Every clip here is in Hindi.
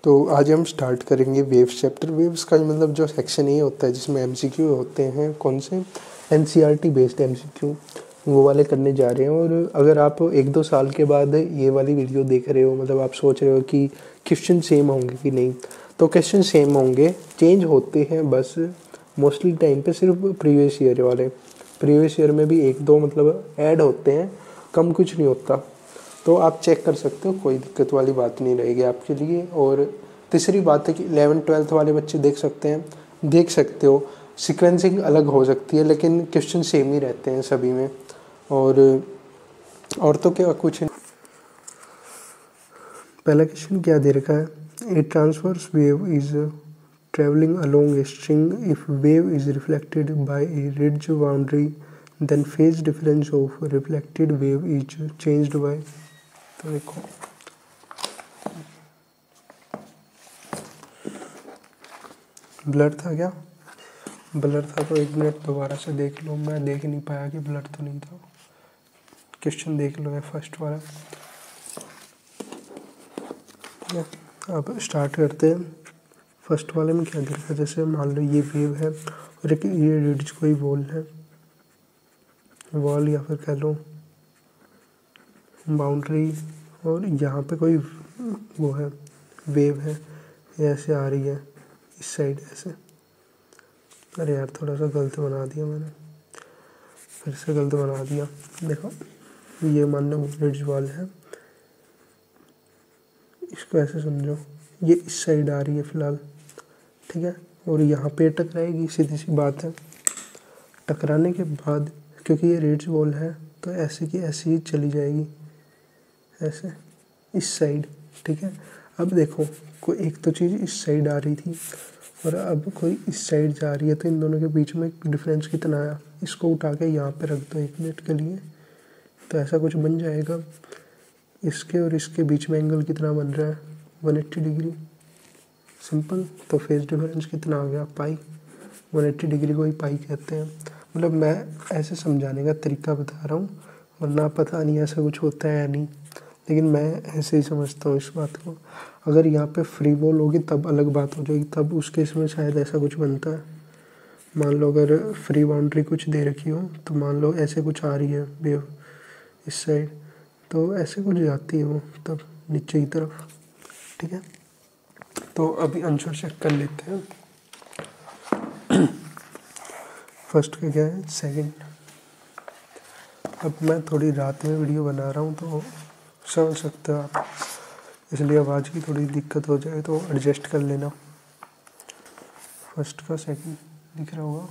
तो आज हम स्टार्ट करेंगे वेव्स चैप्टर। वेव्स का मतलब जो सेक्शन ए होता है जिसमें एमसीक्यू होते हैं, कौन से एनसीईआरटी बेस्ड एमसीक्यू, वो वाले करने जा रहे हैं। और अगर आप 1-2 साल के बाद ये वाली वीडियो देख रहे हो, मतलब आप सोच रहे हो कि क्वेश्चन सेम होंगे कि नहीं, तो क्वेश्चन सेम होंगे, चेंज होते हैं बस मोस्टली टाइम पे सिर्फ प्रीवियस ईयर वाले। प्रीवियस ईयर में भी 1-2 मतलब ऐड होते हैं, कम कुछ नहीं होता। तो आप चेक कर सकते हो, कोई दिक्कत वाली बात नहीं रहेगी आपके लिए। और तीसरी बात है कि 11th-12th वाले बच्चे देख सकते हो, सीक्वेंसिंग अलग हो सकती है लेकिन क्वेश्चन सेम ही रहते हैं सभी में। और तो क्या कुछ नहीं। पहला क्वेश्चन क्या दे रखा है, a transverse wave is travelling along a string if wave is reflected by a रिड्ज boundary then phase difference of reflected wave is changed by. तो देखो ब्लर था क्या, ब्लर था तो 1 मिनट दोबारा से देख लो, मैं देख नहीं पाया कि ब्लर तो नहीं था। क्वेश्चन देख लो, है फर्स्ट वाला। अब स्टार्ट करते हैं। फर्स्ट वाले में क्या देखा, जैसे मान लो ये वेव है और एक ये रिड्ज कोई वॉल है, वॉल या फिर कह लो बाउंड्री, और यहाँ पे कोई वो है वेव है, ये ऐसे आ रही है इस साइड ऐसे। अरे यार थोड़ा सा गलत बना दिया मैंने, फिर से गलत बना दिया। देखो ये मान लो रिड्ज वॉल है, इसको ऐसे समझो, ये इस साइड आ रही है फिलहाल, ठीक है, और यहाँ पे टकराएगी, सीधी सी बात है। टकराने के बाद क्योंकि ये रिड्ज वॉल है तो ऐसे की ऐसे ही चली जाएगी ऐसे इस साइड, ठीक है। अब देखो कोई एक तो चीज़ इस साइड आ रही थी और अब कोई इस साइड जा रही है, तो इन दोनों के बीच में डिफरेंस कितना आया, इसको उठा के यहाँ पे रख दो 1 मिनट के लिए, तो ऐसा कुछ बन जाएगा। इसके और इसके बीच में एंगल कितना बन रहा है, 180 डिग्री, सिंपल। तो फेज डिफरेंस कितना आ गया, पाई। 180 डिग्री को ही पाई कहते हैं। मतलब मैं ऐसे समझाने का तरीका बता रहा हूँ, वरना पता नहीं ऐसा कुछ होता है या नहीं, लेकिन मैं ऐसे ही समझता हूँ इस बात को। अगर यहाँ पे फ्री बॉल होगी तब अलग बात हो जाएगी, तब उस केस में शायद ऐसा कुछ बनता है। मान लो अगर फ्री बाउंड्री कुछ दे रखी हो, तो मान लो ऐसे कुछ आ रही है वेव इस साइड, तो ऐसे कुछ जाती है वो तब नीचे की तरफ, ठीक है। तो अभी आंसर चेक कर लेते हैं। फर्स्ट का क्या है, सेकंड। अब मैं थोड़ी रात में वीडियो बना रहा हूँ तो समझ सकते हो आप, इसलिए आवाज़ की थोड़ी दिक्कत हो जाए तो एडजस्ट कर लेना। फर्स्ट का सेकंड दिख रहा होगा,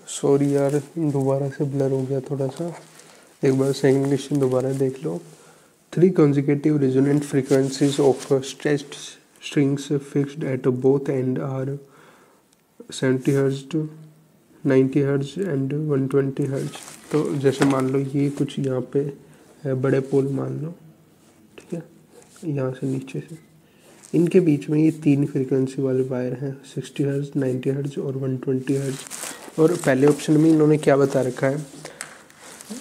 सॉरी यार दोबारा से ब्लर हो गया थोड़ा सा, एक बार सेकंड क्वेश्चन दोबारा देख लो। 3 consecutive resonant frequencies of stretched strings fixed at both ends are 70 Hz, 90 Hz and 120 Hz। तो जैसे मान लो ये कुछ यहाँ पे है, बड़े पोल मान लो, ठीक है, यहाँ से नीचे से इनके बीच में ये 3 फ्रीक्वेंसी वाले वायर हैं, 60 Hz, 90 Hz और 120 Hz। और पहले ऑप्शन में इन्होंने क्या बता रखा है,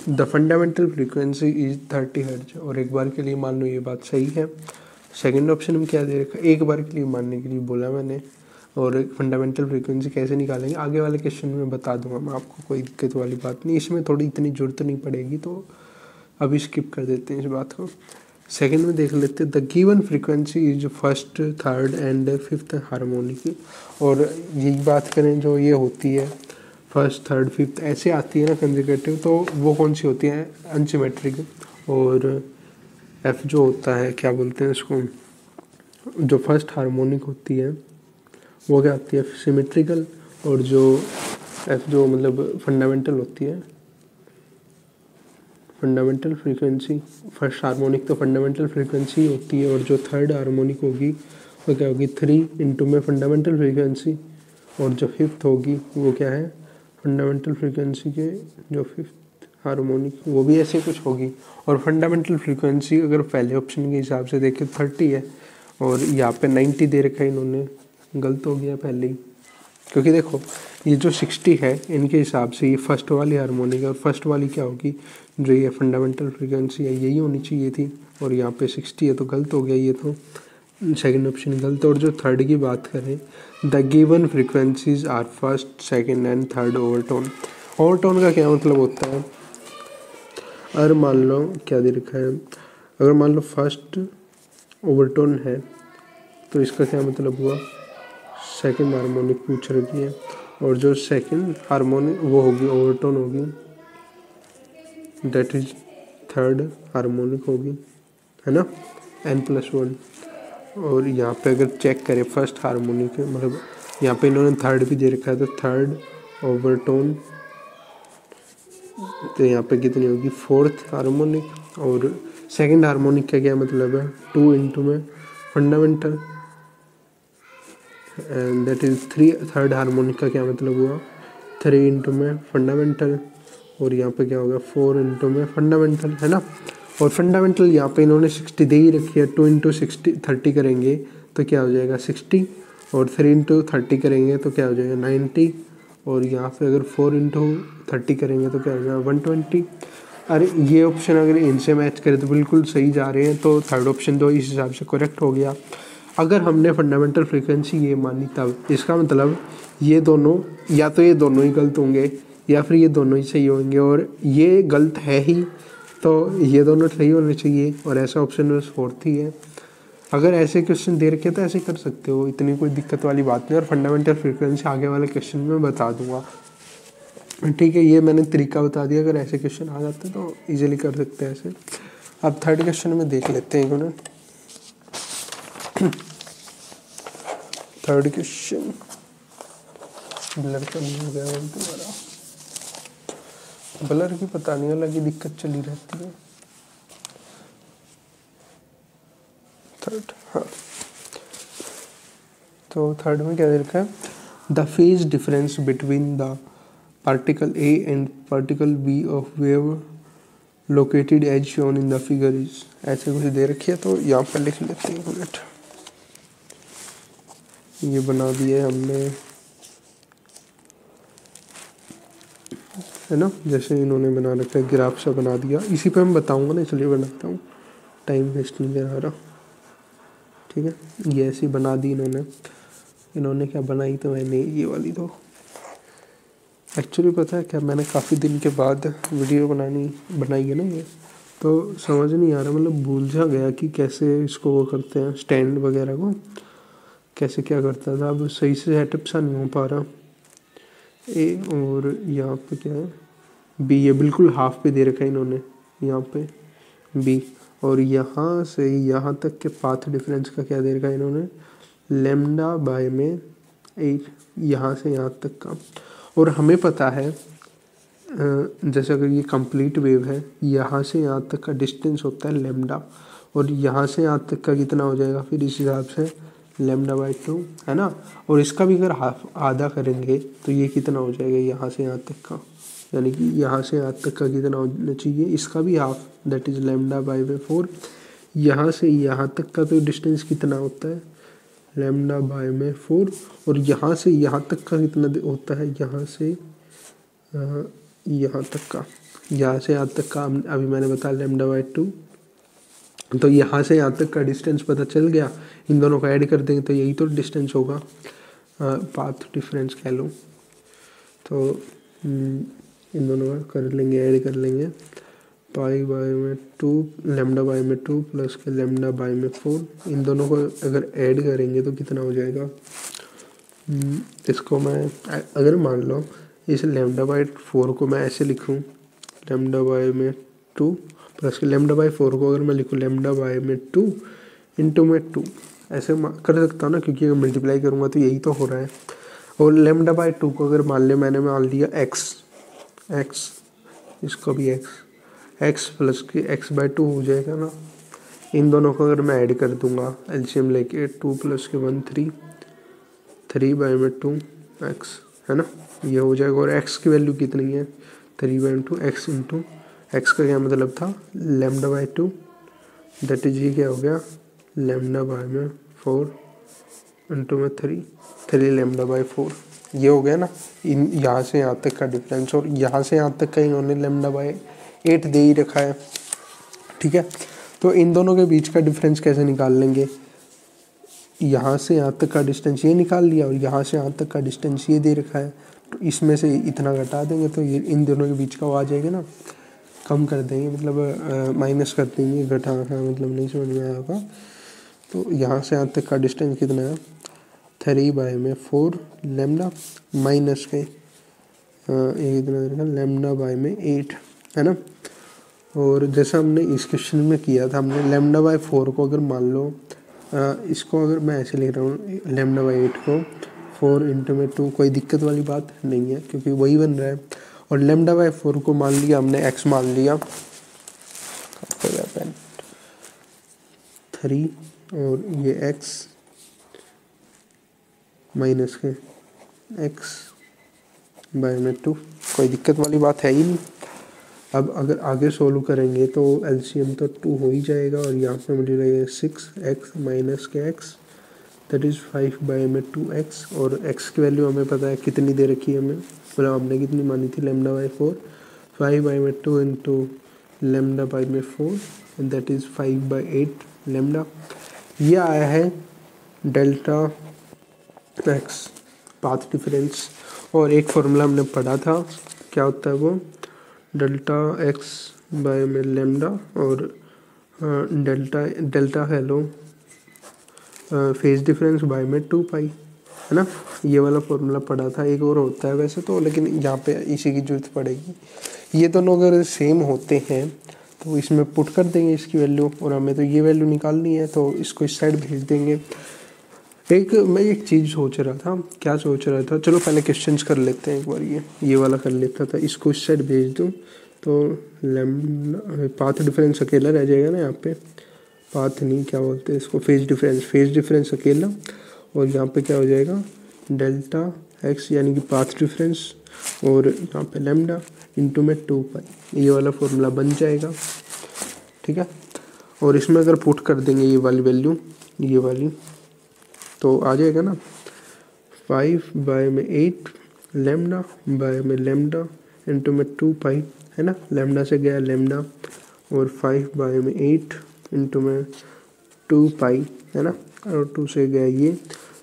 the fundamental frequency is 30 hertz. और एक बार के लिए मान लो ये बात सही है। सेकंड ऑप्शन में क्या दे रखा है, एक बार के लिए मानने के लिए बोला मैंने। और फंडामेंटल फ्रीक्वेंसी कैसे निकालेंगे आगे वाले क्वेश्चन में बता दूंगा मैं आपको, कोई दिक्कत वाली बात नहीं, इसमें थोड़ी इतनी जरूरत नहीं पड़ेगी, तो अभी स्किप कर देते हैं इस बात को। सेकंड में देख लेते हैं, the given frequency is first, third and fifth harmonic. और यही बात करें जो ये होती है फर्स्ट, थर्ड, फिफ्थ ऐसे आती है ना कंसेक्यूटिव, तो वो कौन सी होती है, अनसिमेट्रिक। और एफ जो होता है क्या बोलते हैं इसको, जो फर्स्ट हार्मोनिक होती है वो क्या आती है, सिमेट्रिकल। और जो एफ जो मतलब फंडामेंटल होती है, फंडामेंटल फ्रीक्वेंसी, फर्स्ट हार्मोनिक तो फंडामेंटल फ्रीक्वेंसी होती है, और जो थर्ड हार्मोनिक होगी वो क्या होगी, 3 इंटू में फंडामेंटल फ्रीक्वेंसी, और जो फिफ्थ होगी वो क्या है, फंडामेंटल फ्रीक्वेंसी के जो फिफ्थ हार्मोनिक वो भी ऐसे कुछ होगी। और फंडामेंटल फ्रीक्वेंसी अगर पहले ऑप्शन के हिसाब से देखें 30 है, और यहाँ पे 90 दे रखा है इन्होंने, गलत हो गया पहले ही, क्योंकि देखो ये जो 60 है इनके हिसाब से ये फर्स्ट वाली हार्मोनिक है, और फर्स्ट वाली क्या होगी, जो ये फंडामेंटल फ्रीक्वेंसी है यही होनी चाहिए थी, और यहाँ पे 60 है तो गलत हो गया ये तो, सेकंड ऑप्शन गलत। और जो थर्ड की बात करें, the given frequencies are first second and third overtone. Overtone का क्या मतलब होता है, अगर मान लो क्या दे रखा है, अगर मान लो फर्स्ट ओवरटोन है तो इसका क्या मतलब हुआ, सेकंड हार्मोनिक पूछ रखी है, और जो सेकंड हार्मोनिक वो होगी ओवरटोन होगी, दैट इज थर्ड हार्मोनिक होगी, है ना, n+1। और यहाँ पे अगर चेक करें फर्स्ट हार्मोनिक मतलब यहाँ पे इन्होंने थर्ड भी दे रखा है, तो थर्ड ओवरटोन तो यहाँ पे कितनी होगी, फोर्थ हार्मोनिक। और सेकंड हार्मोनिक का क्या मतलब है, 2 इंटू में fundamental, and that is 3। Third harmonic का क्या मतलब हुआ, 3 इंटू में फंडामेंटल, और यहाँ पे क्या होगा 4 इंटू में फंडामेंटल, है ना। और फंडामेंटल यहाँ पे इन्होंने 60 दे ही रखी है, 2 इंटू 30 करेंगे तो क्या हो जाएगा 60, और 3 इंटू 30 करेंगे तो क्या हो जाएगा 90, और यहाँ पे अगर 4 इंटू 30 करेंगे तो क्या हो जाएगा 120। अरे ये ऑप्शन अगर इनसे मैच करें तो बिल्कुल सही जा रहे हैं, तो थर्ड ऑप्शन तो इस हिसाब से करेक्ट हो गया। अगर हमने फंडामेंटल फ्रीक्वेंसी ये मानी तब इसका मतलब ये दोनों या तो ये दोनों ही गलत होंगे या फिर ये दोनों ही सही होंगे, और ये गलत है ही तो ये दोनों सही होने चाहिए, और ऐसा ऑप्शन बस फोर्थ ही है। अगर ऐसे क्वेश्चन दे रखे तो ऐसे कर सकते हो, इतनी कोई दिक्कत वाली बात नहीं। और फंडामेंटल फ्रीक्वेंसी आगे वाले क्वेश्चन में बता दूंगा, ठीक है। ये मैंने तरीका बता दिया, अगर ऐसे क्वेश्चन आ जाते तो इजीली कर सकते हैं ऐसे। अब थर्ड क्वेश्चन में देख लेते हैं एक मिनट। थर्ड क्वेश्चन ब्लर तो नहीं हो गया दोबारा, ब्लर की पता नहीं अलग ही दिक्कत चली रहती है। थर्ड, हाँ, तो थर्ड में क्या दे रखा है, the phase difference between the particle A and particle B of wave located as shown in the figure is, ऐसे कुछ दे रखी है। तो यहाँ पर लिख लेते हैं, मिनट, ये बना दिया हमने, है ना, जैसे इन्होंने बना रखा है ग्राफ सा बना दिया, इसी पे मैं बताऊंगा ना, इसलिए बनाता हूँ, टाइम वेस्ट नहीं करा रहा, ठीक है। ये ऐसी बना दी इन्होंने क्या बनाई, तो मैंने ये वाली, तो एक्चुअली पता है क्या, मैंने काफ़ी दिन के बाद वीडियो बनाई है ना ये, तो समझ नहीं आ रहा, मतलब भूल जा गया कि कैसे इसको वो करते हैं, स्टैंड वगैरह को कैसे क्या करता था, अब सही से सेटअप सा नहीं हो पा रहा। ए और यहाँ पे क्या है बी, ये बिल्कुल हाफ पे दे रखा है इन्होंने यहाँ पे बी, और यहाँ से यहाँ तक के पाथ डिफरेंस का क्या दे रखा है इन्होंने, लेमडा बाय में 8, यहाँ से यहाँ तक का। और हमें पता है जैसे अगर ये कंप्लीट वेव है, यहाँ से यहाँ तक का डिस्टेंस होता है लेमडा, और यहाँ से यहाँ तक का कितना हो जाएगा फिर इस हिसाब से लेमडा बाई 2, है ना। और इसका भी अगर हाफ आधा करेंगे तो ये कितना हो जाएगा यहाँ से यहाँ तक का, यानी कि यहाँ से यहाँ तक का कितना होना चाहिए, इसका भी half, that is lambda by 4। यहाँ से यहाँ तक का तो डिस्टेंस कितना होता है, लेमडा बाय में 4, और यहाँ से यहाँ तक का कितना होता है, यहाँ से यहाँ तक का, यहाँ से यहाँ तक का अभी मैंने बताया लेमडा बाय 2, तो यहाँ से यहाँ तक का डिस्टेंस पता चल गया, इन दोनों को ऐड कर देंगे तो यही तो डिस्टेंस होगा, पाथ डिफरेंस कह लो। तो इन दोनों का कर लेंगे, ऐड कर लेंगे, पाई बाय में 2 लेमडा बाय में 2 प्लस के लेमडा बाय में 4, इन दोनों को अगर ऐड करेंगे तो कितना हो जाएगा, इसको मैं अगर मान लो इस लेमडा बाय 4 को मैं ऐसे लिखूं, लेमडा बाय में 2 प्लस के लेमडा बाय 4 को अगर मैं लिखूं लेमडा बाय में 2 इंटू में 2, ऐसे कर सकता हूँ ना, क्योंकि अगर मल्टीप्लाई करूँगा तो यही तो हो रहा है। और लेमडा बाय 2 को अगर मैंने मान लिया एक्स, इसको भी x plus k x bye 2 हो जाएगा ना। इन दोनों को अगर मैं ऐड कर दूंगा एलसीएम लेके, 2 प्लस के 1 3 बाय में 2 एक्स, है ना, ये हो जाएगा। और एक्स की वैल्यू कितनी है, 3 बाय 2 एक्स इंटू एक्स का क्या मतलब था, लेमडा बाय 2, दैट इज ये क्या हो गया, लेमडा बाय में 4 इंटू में 3 लेमडा बाय 4, ये हो गया ना। इन यहाँ से यहाँ तक का डिफरेंस, और यहाँ से यहाँ तक का इन्होंने लेमडा बाय 8 दे ही रखा है, ठीक है। तो इन दोनों के बीच का डिफरेंस कैसे निकाल लेंगे, यहाँ से यहाँ तक का डिस्टेंस ये निकाल लिया और यहाँ से यहाँ तक का डिस्टेंस ये दे रखा है, तो इसमें से इतना घटा देंगे तो ये इन दोनों के बीच का वो आ जाएगा ना, कम कर देंगे, मतलब माइनस कर देंगे, घटा हाँ मतलब नहीं समझ में आया होगा। तो यहाँ से यहाँ तक का डिस्टेंस कितना है 3/4 लेमडा माइनस के ये कितना दे रखा लेमडा/में 8 है ना। और जैसा हमने इस क्वेश्चन में किया था, हमने लेमडा/4 को अगर मान लो इसको अगर मैं ऐसे लिख रहा हूँ लेमडा/8 को 4 × 2, कोई दिक्कत वाली बात नहीं है क्योंकि वही बन रहा है। और लेमडा/4 को मान लिया हमने x मान लिया, पेन 3 और ये x माइनस के x/में 2, कोई दिक्कत वाली बात है ही नहीं। अब अगर आगे सोल्व करेंगे तो एलसीएम तो 2 हो ही जाएगा और यहाँ पे मुझे लगेगा 6x माइनस के x दैट इज़ 5/में 2x। और x की वैल्यू हमें पता है कितनी दे रखी है हमें, मतलब हमने कितनी मानी थी लेमडा/4, 5/में 2 इंटू लेमडा/में 4 दैट इज़ 5/8 लेमडा। ये आया है डेल्टा x पाथ डिफरेंस। और एक फॉर्मूला हमने पढ़ा था, क्या होता है वो, डेल्टा x/में लेमडा और डेल्टा है लो फेज डिफरेंस में 2 पाई है ना। ये वाला फॉर्मूला पढ़ा था, एक और होता है वैसे तो, लेकिन यहाँ पे इसी की जरूरत पड़ेगी। ये दोनों अगर सेम होते हैं तो इसमें पुट कर देंगे इसकी वैल्यू, और हमें तो ये वैल्यू निकालनी है तो इसको इस साइड भेज देंगे। मैं एक चीज़ सोच रहा था, क्या सोच रहा था, चलो पहले क्वेश्चंस कर लेते हैं एक बार, ये वाला कर लेता था, इसको इस साइड भेज दूँ तो पाथ डिफरेंस अकेला रह जाएगा ना यहाँ पे, पाथ नहीं क्या बोलते हैं इसको, फेज डिफरेंस अकेला, और यहाँ पे क्या हो जाएगा डेल्टा x यानी कि पाथ डिफरेंस, और यहाँ पे लेमडा इंटू में 2 पाई, ये वाला फॉर्मूला बन जाएगा। ठीक है, और इसमें अगर पुट कर देंगे ये वाली वैल्यू, ये वाली, तो आ जाएगा ना 5/में 8 लेमडा/में लेमडा इंटू में 2 पाई है ना, लेमडा से गया लेमडा, और 5/में 8 इंटू में 2 पाई है ना, और 2 से गया ये,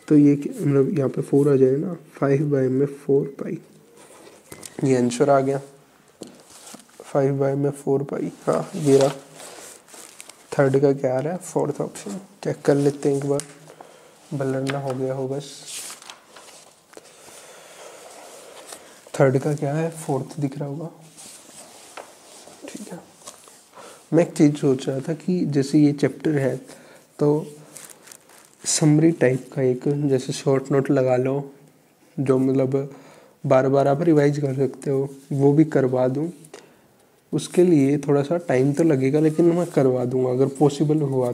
तो ये मतलब यहाँ पे 4 आ जाएगा ना, 5/में 4 पाई, ये आंसर आ गया 5/में 4 पाई। हाँ ये रहा, थर्ड का क्या आ रहा है, फोर्थ ऑप्शन, चेक कर लेते हैं एक बार, ब्लर ना हो गया हो बस। थर्ड का क्या है, फोर्थ दिख रहा होगा। ठीक है, मैं एक चीज़ सोच रहा था कि जैसे ये चैप्टर है तो समरी टाइप का एक जैसे शॉर्ट नोट लगा लो, जो मतलब बार बार आप रिवाइज कर सकते हो, वो भी करवा दूँ। उसके लिए थोड़ा सा टाइम तो लगेगा लेकिन मैं करवा दूँगा अगर पॉसिबल हुआ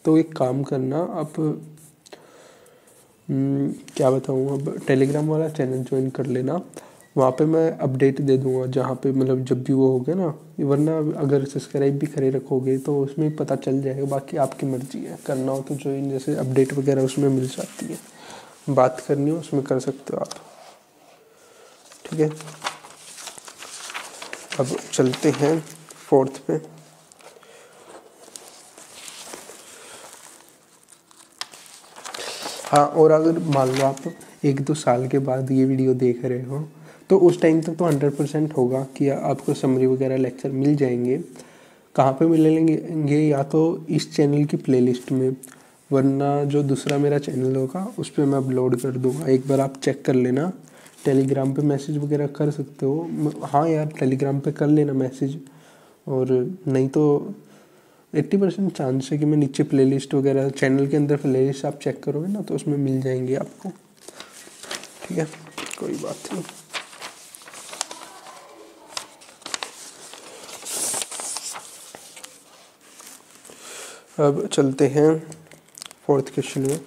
तो एक काम करना आप, क्या बताऊँ, अब टेलीग्राम वाला चैनल ज्वाइन कर लेना, वहाँ पे मैं अपडेट दे दूँगा जहाँ पे मतलब जब भी वो हो गया ना, वरना अगर सब्सक्राइब भी करे रखोगे तो उसमें पता चल जाएगा, बाकी आपकी मर्जी है, करना हो तो ज्वाइन, जैसे अपडेट वगैरह उसमें मिल जाती है, बात करनी हो उसमें कर सकते हो आप। ठीक है, अब चलते हैं फोर्थ पे। हाँ, और अगर मान लो आप 1-2 साल के बाद ये वीडियो देख रहे हो तो उस टाइम तक तो 100% होगा कि आपको समरी वगैरह लेक्चर मिल जाएंगे। कहाँ पे मिलेंगे, या तो इस चैनल की प्लेलिस्ट में, वरना जो दूसरा मेरा चैनल होगा उस पर मैं अपलोड कर दूँगा, एक बार आप चेक कर लेना। टेलीग्राम पे मैसेज वगैरह कर सकते हो, हाँ यार टेलीग्राम पे कर लेना मैसेज, और नहीं तो 80% चांस है कि मैं नीचे प्लेलिस्ट वगैरह चैनल के अंदर प्लेलिस्ट आप चेक करोगे ना तो उसमें मिल जाएंगे आपको। ठीक है, कोई बात नहीं। अब चलते हैं फोर्थ क्वेश्चन में।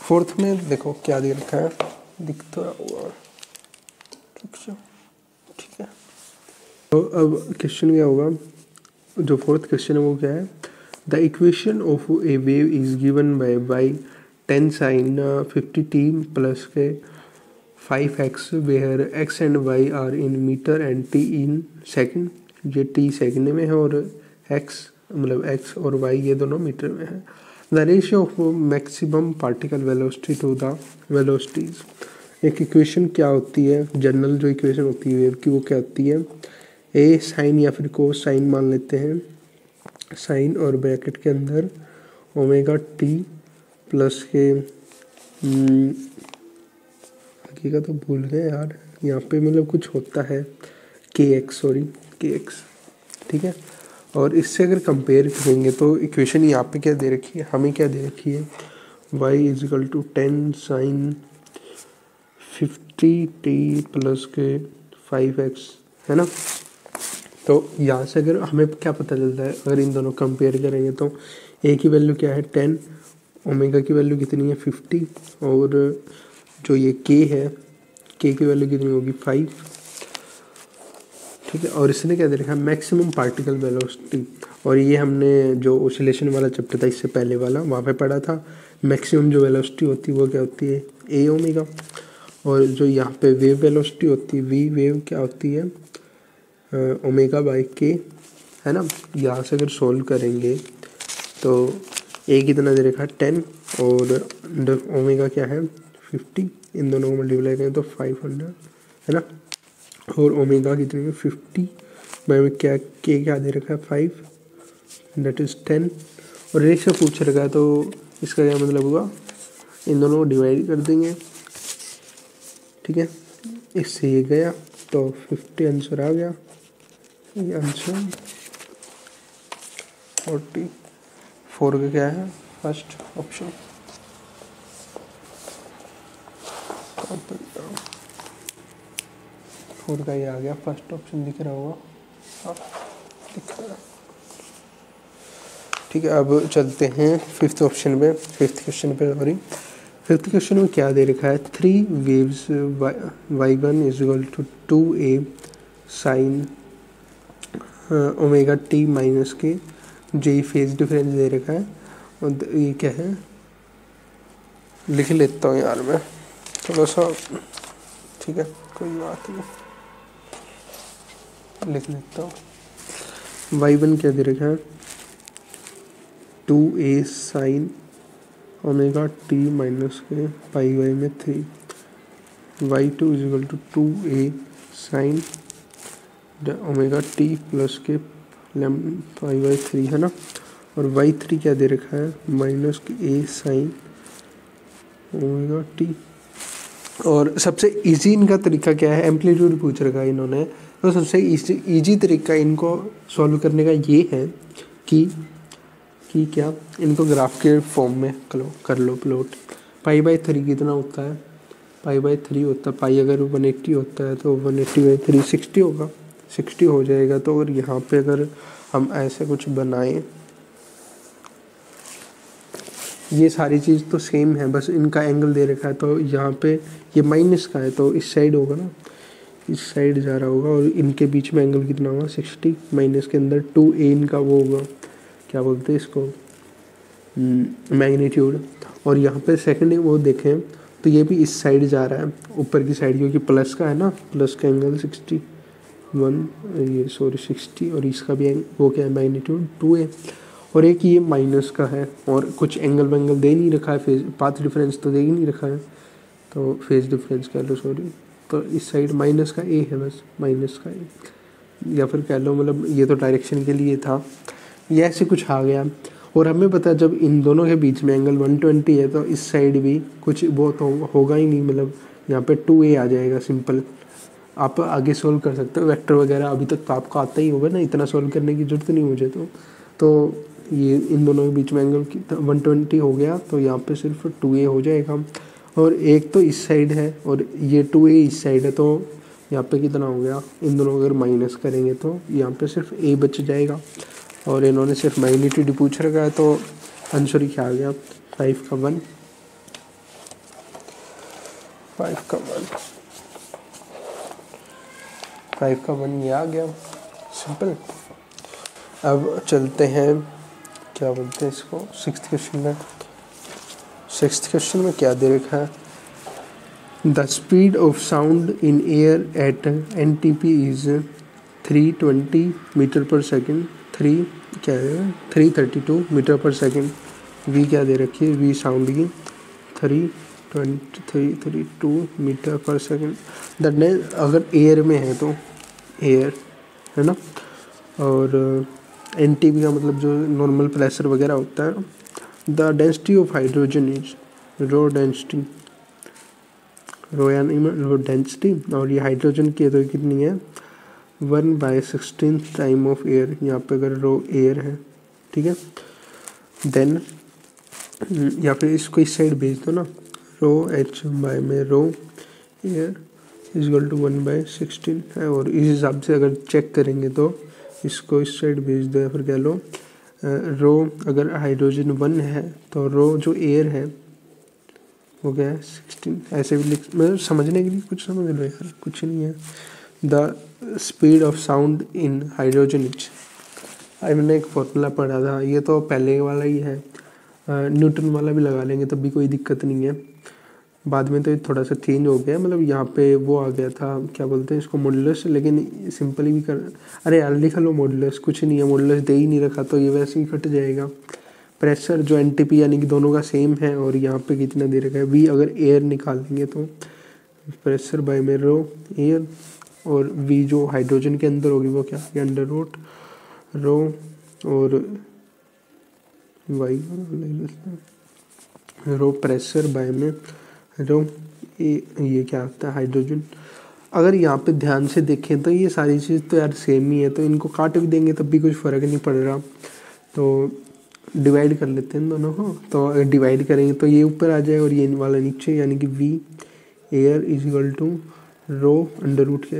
फोर्थ में देखो क्या दे रखा है, दिख तो रहा होगा, ठीक है। तो अब क्वेश्चन क्या होगा, जो फोर्थ क्वेश्चन है वो क्या है, the equation of a wave is given by 10 sin 50t plus k 5x where x and y are in metre and t in second, ये t सेकंड में है और x मतलब एक्स और वाई ये दोनों मीटर में है। The ratio of maximum particle velocity to the velocities. एक इक्वेशन क्या होती है, जनरल जो इक्वेशन होती है वेव की, वो क्या होती है, ए साइन या फिर कोस साइन मान लेते हैं, साइन और ब्रैकेट के अंदर ओमेगा टी प्लस के हकीकत तो भूल गए यार, यहाँ पे मतलब कुछ होता है के एक्स, सॉरी के एक्स, ठीक है। और इससे अगर कंपेयर करेंगे तो इक्वेशन यहाँ पे क्या दे रखी है, हमें क्या दे रखी है, y is equal to 10 sine 50t plus k 5x, है ना। तो यहाँ से अगर हमें क्या पता चलता है, अगर इन दोनों कंपेयर करेंगे तो a की वैल्यू क्या है 10, ओमेगा की वैल्यू कितनी है 50, और जो ये k है, k की वैल्यू कितनी होगी 5, ठीक है। और इसने क्या दे रखा है मैक्सिमम पार्टिकल वेलोसिटी, और ये हमने जो ओसिलेशन वाला चैप्टर था इससे पहले वाला, वहाँ पे पढ़ा था मैक्सिमम जो वेलोसिटी होती है वो क्या होती है ए ओमेगा, और जो यहाँ पे वेव वेलोसिटी होती है वी वेव क्या होती है ओमेगा बाई के, है ना। यहाँ से अगर सोल्व करेंगे तो ए कितना दे रखा है 10 और ओमेगा क्या है 50, इन दोनों को मल्टीप्लाई करें तो 500, है ना। और ओमेगा कितनी है 50 में क्या के क्या दे रखा है 5, दैट इज़ 10, और रेशियो पूछ रखा है तो इसका क्या मतलब हुआ, इन दोनों को डिवाइड कर देंगे, ठीक है। इससे ये गया तो 50 आंसर आ गया, ये आंसर 44 का क्या है फर्स्ट ऑप्शन। फोर का ये आ गया फर्स्ट ऑप्शन, दिख रहा होगा, हाँ दिख रहा है, ठीक है। अब चलते हैं फिफ्थ ऑप्शन पे, फिफ्थ क्वेश्चन पे, सॉरी फिफ्थ क्वेश्चन में क्या दे रखा है, 3 waves y1 is equal to 2a sine omega t minus k, जे फेज डिफरेंस दे रखा है, और ये क्या है लिख लेता हूँ यार मैं थोड़ा सा, ठीक है कोई बात नहीं, लिख लेता हूँ। y1 क्या दे रखा है 2a sine omega t minus के पाई वाई में 3, y2 is equal to 2a sine omega t plus k pi by 3, है ना। और y3 क्या दे रखा है माइनस के a साइन ओमेगा टी। और सबसे इजी इनका तरीका क्या है, एम्पलीट्यूड पूछ रखा है इन्होंने, तो सबसे इजी तरीका इनको सॉल्व करने का ये है कि क्या इनको ग्राफ के फॉर्म में कर लो प्लॉट। पाई बाई 3 कितना होता है, पाई बाई 3 होता है, पाई अगर 180 होता है तो 180 बाई 3 60 होगा, 60 हो जाएगा। तो अगर यहाँ पे अगर हम ऐसे कुछ बनाएं, ये सारी चीज़ तो सेम है, बस इनका एंगल दे रखा है, तो यहाँ पे ये माइनस का है तो इस साइड होगा ना, इस साइड जा रहा होगा, और इनके बीच में एंगल कितना होगा 60, माइनस के अंदर 2a इनका वो होगा, क्या बोलते हैं इसको मैग्नीट्यूड। और यहाँ पे सेकंड वो देखें तो ये भी इस साइड जा रहा है, ऊपर की साइड, क्योंकि प्लस का है ना, प्लस का एंगल 61, ये सॉरी 60, और इसका भी वो क्या है मैग्नीट्यूड 2a, और एक ये माइनस का है, और कुछ एंगल वेंगल दे नहीं रखा है, फेज पाथ डिफरेंस तो दे ही नहीं रखा है, तो फेज डिफरेंस कह लो सॉरी, तो इस साइड माइनस का a है, बस माइनस का a, या फिर कह लो मतलब ये तो डायरेक्शन के लिए था, ये ऐसे कुछ आ गया। और हमें पता है जब इन दोनों के बीच में एंगल 120 है तो इस साइड भी कुछ वो तो होगा ही नहीं, मतलब यहाँ पे 2a आ जाएगा सिंपल। आप आगे सोल्व कर सकते हो वेक्टर वगैरह, अभी तक तो आपको आता ही होगा ना, इतना सोल्व करने की जरूरत नहीं मुझे तो ये इन दोनों के बीच में एंगल 120 हो गया, तो यहाँ पे सिर्फ 2a हो जाएगा। और एक तो इस साइड है और ये 2a इस साइड है, तो यहाँ पे कितना हो गया, इन दोनों अगर माइनस करेंगे तो यहाँ पे सिर्फ a बच जाएगा। और इन्होंने सिर्फ मैग्नीट्यूड पूछ रखा है, तो आंसर क्या आ गया 5 का 1, 5 का 1, 5 का 1 ये आ गया सिंपल। अब चलते हैं क्या बोलते हैं इसको सिक्स्थ क्वेश्चन में। सिक्स्थ क्वेश्चन में क्या दे रखा है, the speed of sound in air at NTP is 320 metre per second, 3 क्या है 332 मीटर पर सेकेंड। वी क्या दे रखी है, वी साउंड की 332 metre per second. That mean अगर एयर में है तो एयर है ना, और एनटीपी का मतलब जो नॉर्मल प्रेशर वगैरह होता है। The density of hydrogen is rho density, rho यानी रो डेंसिटी, और ये हाइड्रोजन की तो कितनी है 1/16 टाइम ऑफ एयर। यहाँ पे अगर रो एयर है, ठीक है, देन या फिर इसको इस साइड भेज दो ना, रो एच बाय में रो एयर इज इक्वल टू 1/16 है। और इस हिसाब से अगर चेक करेंगे तो इसको इस साइड भेज दो, या फिर कह लो रो अगर हाइड्रोजन 1 है तो रो जो एयर है हो गया 16। ऐसे भी लिख, मतलब समझने के लिए कुछ समझ लो यार, कुछ नहीं है। The speed of sound in hydrogen is, मैंने एक फॉर्मूला पढ़ा था, ये तो पहले वाला ही है, न्यूटन वाला भी लगा लेंगे तब भी कोई दिक्कत नहीं है। बाद में तो थोड़ा सा चेंज हो गया, मतलब यहाँ पे वो आ गया था, क्या बोलते हैं इसको, मॉडुलस, लेकिन सिंपली भी कर, अरे यार लिखा लो मॉडुलस, कुछ नहीं है, मॉडुलस दे ही नहीं रखा तो ये वैसे ही कट जाएगा। प्रेशर जो एनटीपी यानी कि दोनों का सेम है, और यहाँ पे कितना दे रखा है वी, अगर एयर निकालेंगे तो प्रेशर बाय में रो एयर, और वी जो हाइड्रोजन के अंदर होगी वो क्या है अंडर रूट रो, और वाई रो प्रेशर बाय में रो ये क्या होता है हाइड्रोजन। अगर यहाँ पे ध्यान से देखें तो ये सारी चीज़ तो यार सेम ही है, तो इनको काट भी देंगे तब भी कुछ फ़र्क नहीं पड़ रहा। तो डिवाइड कर लेते हैं दोनों को, तो अगर डिवाइड करेंगे तो ये ऊपर आ जाएगा और ये वाला नीचे, यानी कि v air is equal to रो अंडर रूट के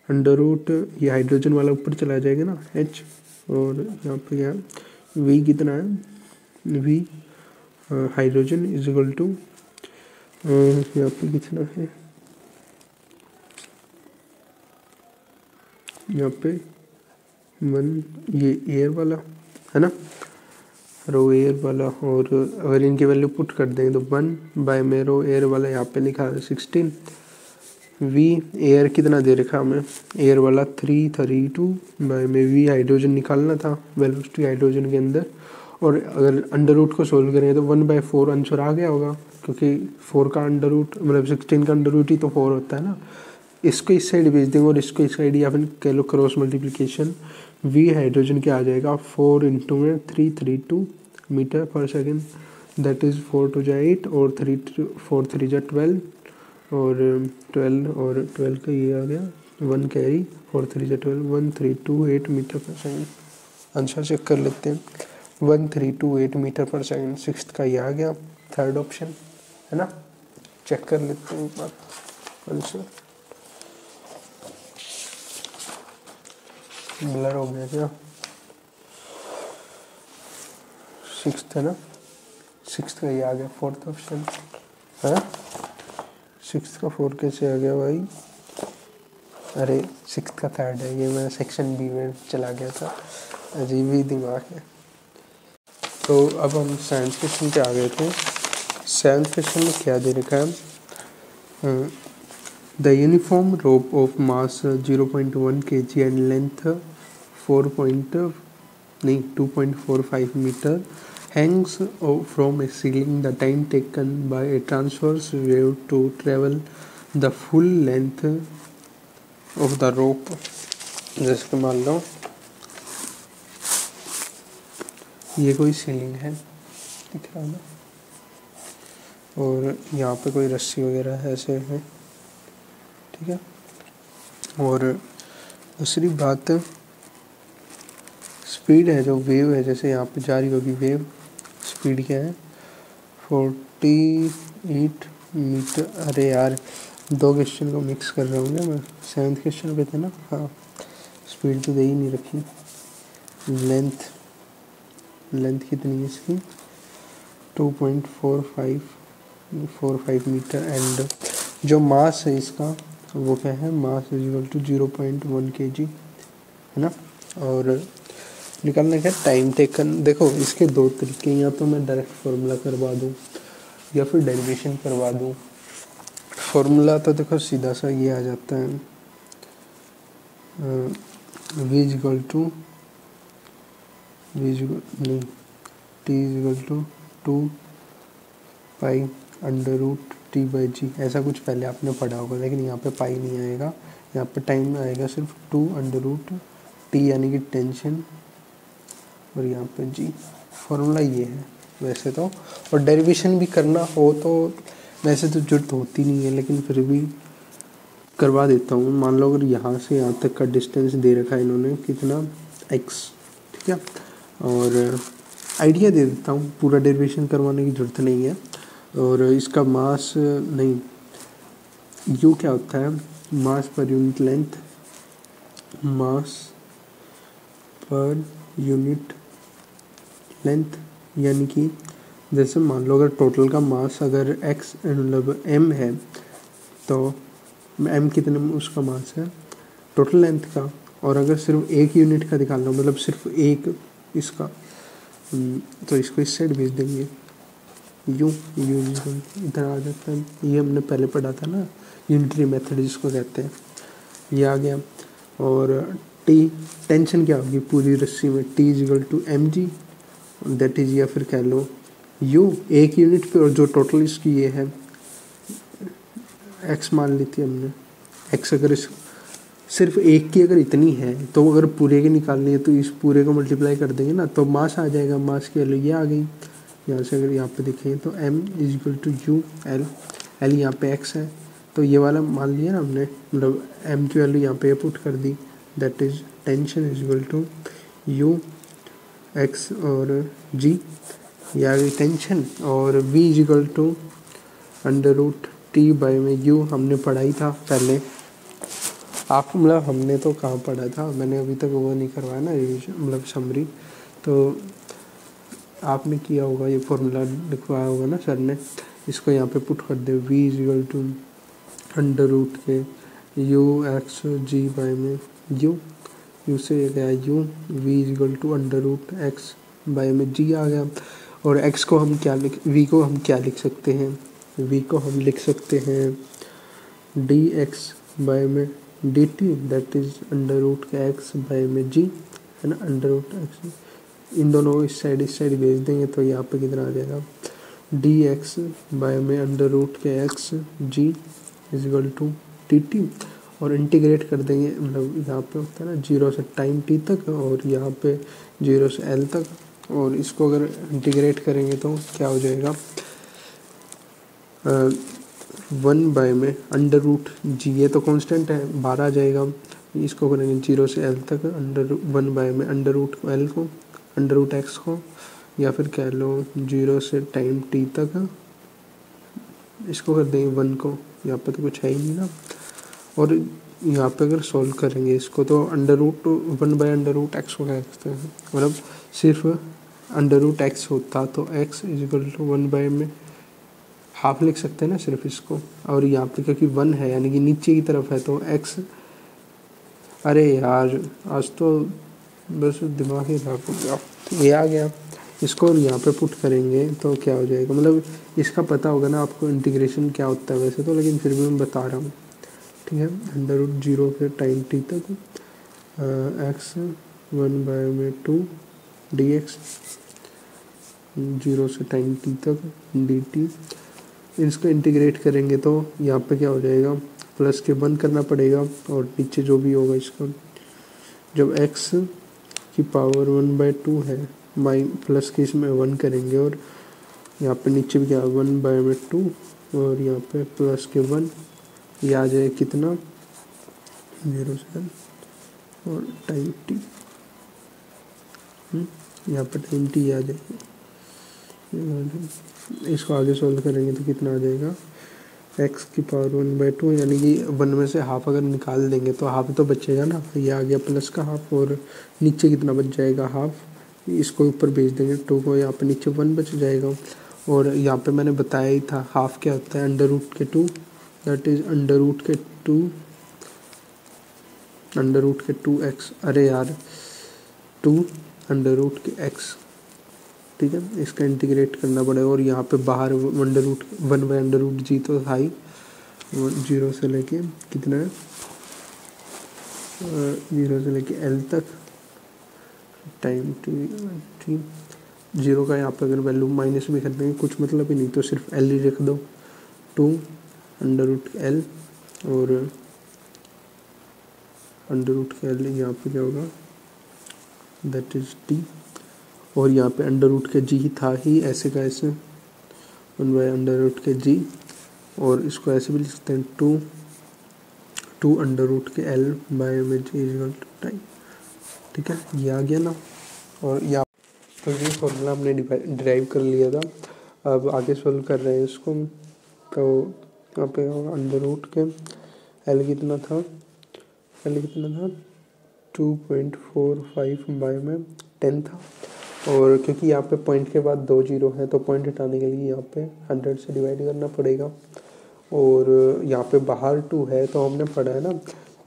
अंडर रूट ये हाइड्रोजन वाला ऊपर चला जाएगा ना एच, और यहाँ पे क्या वी कितना है v hydrogen is equal to यहाँ पे कितना है, यहाँ पे 1 ये एयर वाला है ना, रो एयर वाला, और अगर इनकी वैल्यू पुट कर देंगे तो 1 में रो एयर वाला यहाँ पे लिखा है 16। वी एयर कितना दे रखा हमें, एयर वाला 332 में वी हाइड्रोजन निकालना था, वेलोसिटी हाइड्रोजन के अंदर, और अगर अंडर रूट को सोल्व करेंगे तो 1/4 आंसर आ गया होगा, क्योंकि 4 का अंडर रूट मतलब 16 का अंडर रूट ही तो 4 होता है ना। इसको इस साइड भेज देंगे और इसको इस साइड, या फिर कह लो क्रॉस मल्टीप्लिकेशन, वी हाइड्रोजन क्या आ जाएगा 4 इंटू में 332 metre per second, that is 4 to जा 8 और 4 3 जा 12 और 12 का ये आ गया 1 कैरी 4 3 जा 12 1328 metre per second. Answer check कर लेते हैं, 1328 मीटर पर सेकेंड, सिक्स्थ का ये आ गया, थर्ड ऑप्शन है ना। चेक कर लेते हैं एक बार आंसर, ब्लर हो गया क्या, सिक्स्थ है ना, सिक्स्थ का ये आ गया, फोर्थ ऑप्शन है, सिक्स्थ का 4 कैसे आ गया भाई, अरे सिक्स्थ का थर्ड है, ये मैं सेक्शन बी में चला गया था, अजीब ही दिमाग है। तो अब हम साइंस क्वेश्चन पे आ गए थे। साइंस क्वेश्चन में क्या दे रखा है, the uniform rope of mass 0.1 kg and length 2.45 metre hangs from a ceiling. The time taken by a transverse wave to travel the full length of the rope. जैसे कि मान लो ये कोई सीलिंग है, दिख रहा है ना, और यहाँ पे कोई रस्सी वगैरह ऐसे है, ठीक है। और दूसरी बात स्पीड है, जो वेव है जैसे यहाँ पे जा रही होगी वेव, स्पीड क्या है 48 मीटर। अरे यार दो क्वेश्चन को मिक्स कर रहा हूँ मैं, सेवन्थ क्वेश्चन पे थे ना, हाँ स्पीड तो दे ही नहीं रखी। लेंथ कितनी है इसकी 2.45 मीटर, एंड जो मास है इसका वो क्या है, mass is equal to 0.1 kg है ना। और निकालने का टाइम टेकन, देखो इसके दो तरीके, या तो मैं डायरेक्ट फार्मूला करवा दूँ या फिर डेरिवेशन करवा दूँ। फार्मूला तो देखो सीधा सा ये आ जाता है, वी इज इक्वल टू नहीं T is equal to 2 pi under root T by g, ऐसा कुछ पहले आपने पढ़ा होगा, लेकिन यहाँ पे पाई नहीं आएगा, यहाँ पे टाइम आएगा सिर्फ 2 अंडर रूट टी यानी कि टेंशन, और यहाँ पे जी। फॉर्मूला ये है वैसे तो, और डेरिवेशन भी करना हो तो वैसे तो जरूरत होती नहीं है, लेकिन फिर भी करवा देता हूँ। मान लो अगर यहाँ से यहाँ तक का डिस्टेंस दे रखा है इन्होंने कितना x, ठीक है, और आइडिया दे देता हूँ, पूरा डेरिवेशन करवाने की ज़रूरत नहीं है। और इसका मास नहीं, u क्या होता है, मास पर यूनिट लेंथ, मास पर यूनिट लेंथ, यानी कि जैसे मान लो अगर टोटल का मास अगर x मतलब m है, तो m कितने उसका मास है टोटल लेंथ का, और अगर सिर्फ एक यूनिट का निकालना मतलब सिर्फ एक इसका, तो इसको इस साइड भेज देंगे, यू इधर आ जाता है, ये हमने पहले पढ़ा था ना, यूनिटरी मेथड जिसको कहते हैं, ये आ गया। और टी टेंशन क्या होगी पूरी रस्सी में, T is equal to m g that is, या फिर कह लो यू एक यूनिट पे, और जो टोटल इसकी ये है एक्स मान ली थी हमने, एक्स अगर इस सिर्फ एक की अगर इतनी है तो अगर पूरे की निकालनी है तो इस पूरे को मल्टीप्लाई कर देंगे ना, तो मास आ जाएगा, मास की वैल्यू ये आ गई। यहाँ से अगर यहाँ पे देखें तो m is equal to mu L, L यहाँ पे x है, तो ये वाला मान लिया ना हमने, मतलब m की वैल्यू यहाँ पे पुट कर दी, that is tension is equal to u x और g, ये आ गई टेंशन। और v is equal to under root T by में u, हमने पढ़ा ही था पहले, आप मतलब हमने तो कहाँ पढ़ा था, मैंने अभी तक वो नहीं करवाया ना रिविजन, मतलब समरी, तो आपने किया होगा, ये फॉर्मूला लिखवाया होगा ना सर ने, इसको यहाँ पे पुट कर दे, v is equal to under root के यू एक्स जी बाई में यू से गया u, v is equal to under root x by में जी आ गया। और x को हम क्या v को हम क्या लिख सकते हैं, v को हम लिख सकते हैं डी एक्स बाई में d t, that is under root के एक्स बाई में जी, है ना, अंडर रूट एक्स, इन दोनों को इस साइड भेज देंगे तो यहाँ पे कितना आ जाएगा, डी एक्स बाई में अंडर रूट के x g is equal to t t, और इंटीग्रेट कर देंगे, मतलब यहाँ पे होता है ना 0 से टाइम टी तक, और यहाँ पे 0 से एल तक, और इसको अगर इंटीग्रेट करेंगे तो क्या हो जाएगा, 1 बाई में अंडर रूट जी, ये तो कांस्टेंट है, 12 आ जाएगा, इसको करेंगे 0 से एल तक, अंडर 1 बाई में अंडर रूट एल को, अंडर रूट एक्स को, या फिर कह लो 0 से टाइम टी तक, इसको कर देंगे 1 को, यहाँ पे तो कुछ है ही नहीं ना। और यहाँ पे अगर सॉल्व करेंगे इसको तो under root 1 by under root x को कह सकते हैं, मतलब सिर्फ अंडर रूट एक्स होता तो x is equal to 1 by में हाफ लिख सकते हैं ना सिर्फ इसको, और यहाँ पे क्योंकि 1 है यानी कि नीचे की तरफ है तो x, अरे यार आज तो बस दिमाग ही खराब हो गया, ये आ गया, इसको यहाँ पे पुट करेंगे तो क्या हो जाएगा, मतलब इसका पता होगा ना आपको इंटीग्रेशन क्या होता है वैसे तो, लेकिन फिर भी मैं बता रहा हूँ, ठीक है, अंडर रूट 0 से टाइम टी तक एक्स 1 बाई में 2 डी एक्स, 0 से टाइम टी तक डी टी, इसको इंटीग्रेट करेंगे तो यहाँ पे क्या हो जाएगा, प्लस के 1 करना पड़ेगा, और नीचे जो भी होगा इसका, जब x की पावर 1/2 है, माइ प्लस के इसमें 1 करेंगे, और यहाँ पे नीचे भी क्या 1/2, और यहाँ पे प्लस के 1, ये आ जाए कितना 0 से और टाइम टी, यहाँ पे टाइम टी आ जाएगी, इसको आगे सॉल्व करेंगे तो कितना आ जाएगा, x की पावर 1/2, यानी कि 1 में से हाफ अगर निकाल देंगे तो हाफ तो बचेगा ना, ये आ गया प्लस का हाफ, और नीचे कितना बच जाएगा हाफ, इसको ऊपर भेज देंगे 2 को, यहाँ पे नीचे 1 बच जाएगा। और यहाँ पे मैंने बताया ही था हाफ क्या होता है, अंडर रूट के 2, दैट इज अंडर रूट के 2x, अरे यार 2 अंडर रूट के x, ठीक है, इसका इंटीग्रेट करना पड़ेगा, और यहाँ पे बाहर under root 1 by under root g तो था ही, 0 से लेके कितना है जीरो से लेके एल तक टाइम टी। जीरो का यहाँ पे अगर वैल्यू माइनस भी कर देंगे कुछ मतलब ही नहीं, तो सिर्फ एल ही रख दो, 2 √L और √L यहाँ पे क्या होगा, दैट इज टी। और यहाँ पे √G था ही ऐसे का ऐसे, 1/√G। और इसको ऐसे भी लिख सकते हैं 2 √L बाय में G इक्वल टू टाइम। ठीक है, ये आ गया ना। और यहाँ तो ये फॉर्मूला हमने डिराइव कर लिया था, अब आगे सोल्व कर रहे हैं इसको। तो यहाँ पे होगा √L कितना था, 2.45 बाय में 10 था। और क्योंकि यहाँ पे पॉइंट के बाद 2 जीरो है तो पॉइंट हटाने के लिए यहाँ पे 100 से डिवाइड करना पड़ेगा। और यहाँ पे बाहर 2 है तो हमने पढ़ा है ना,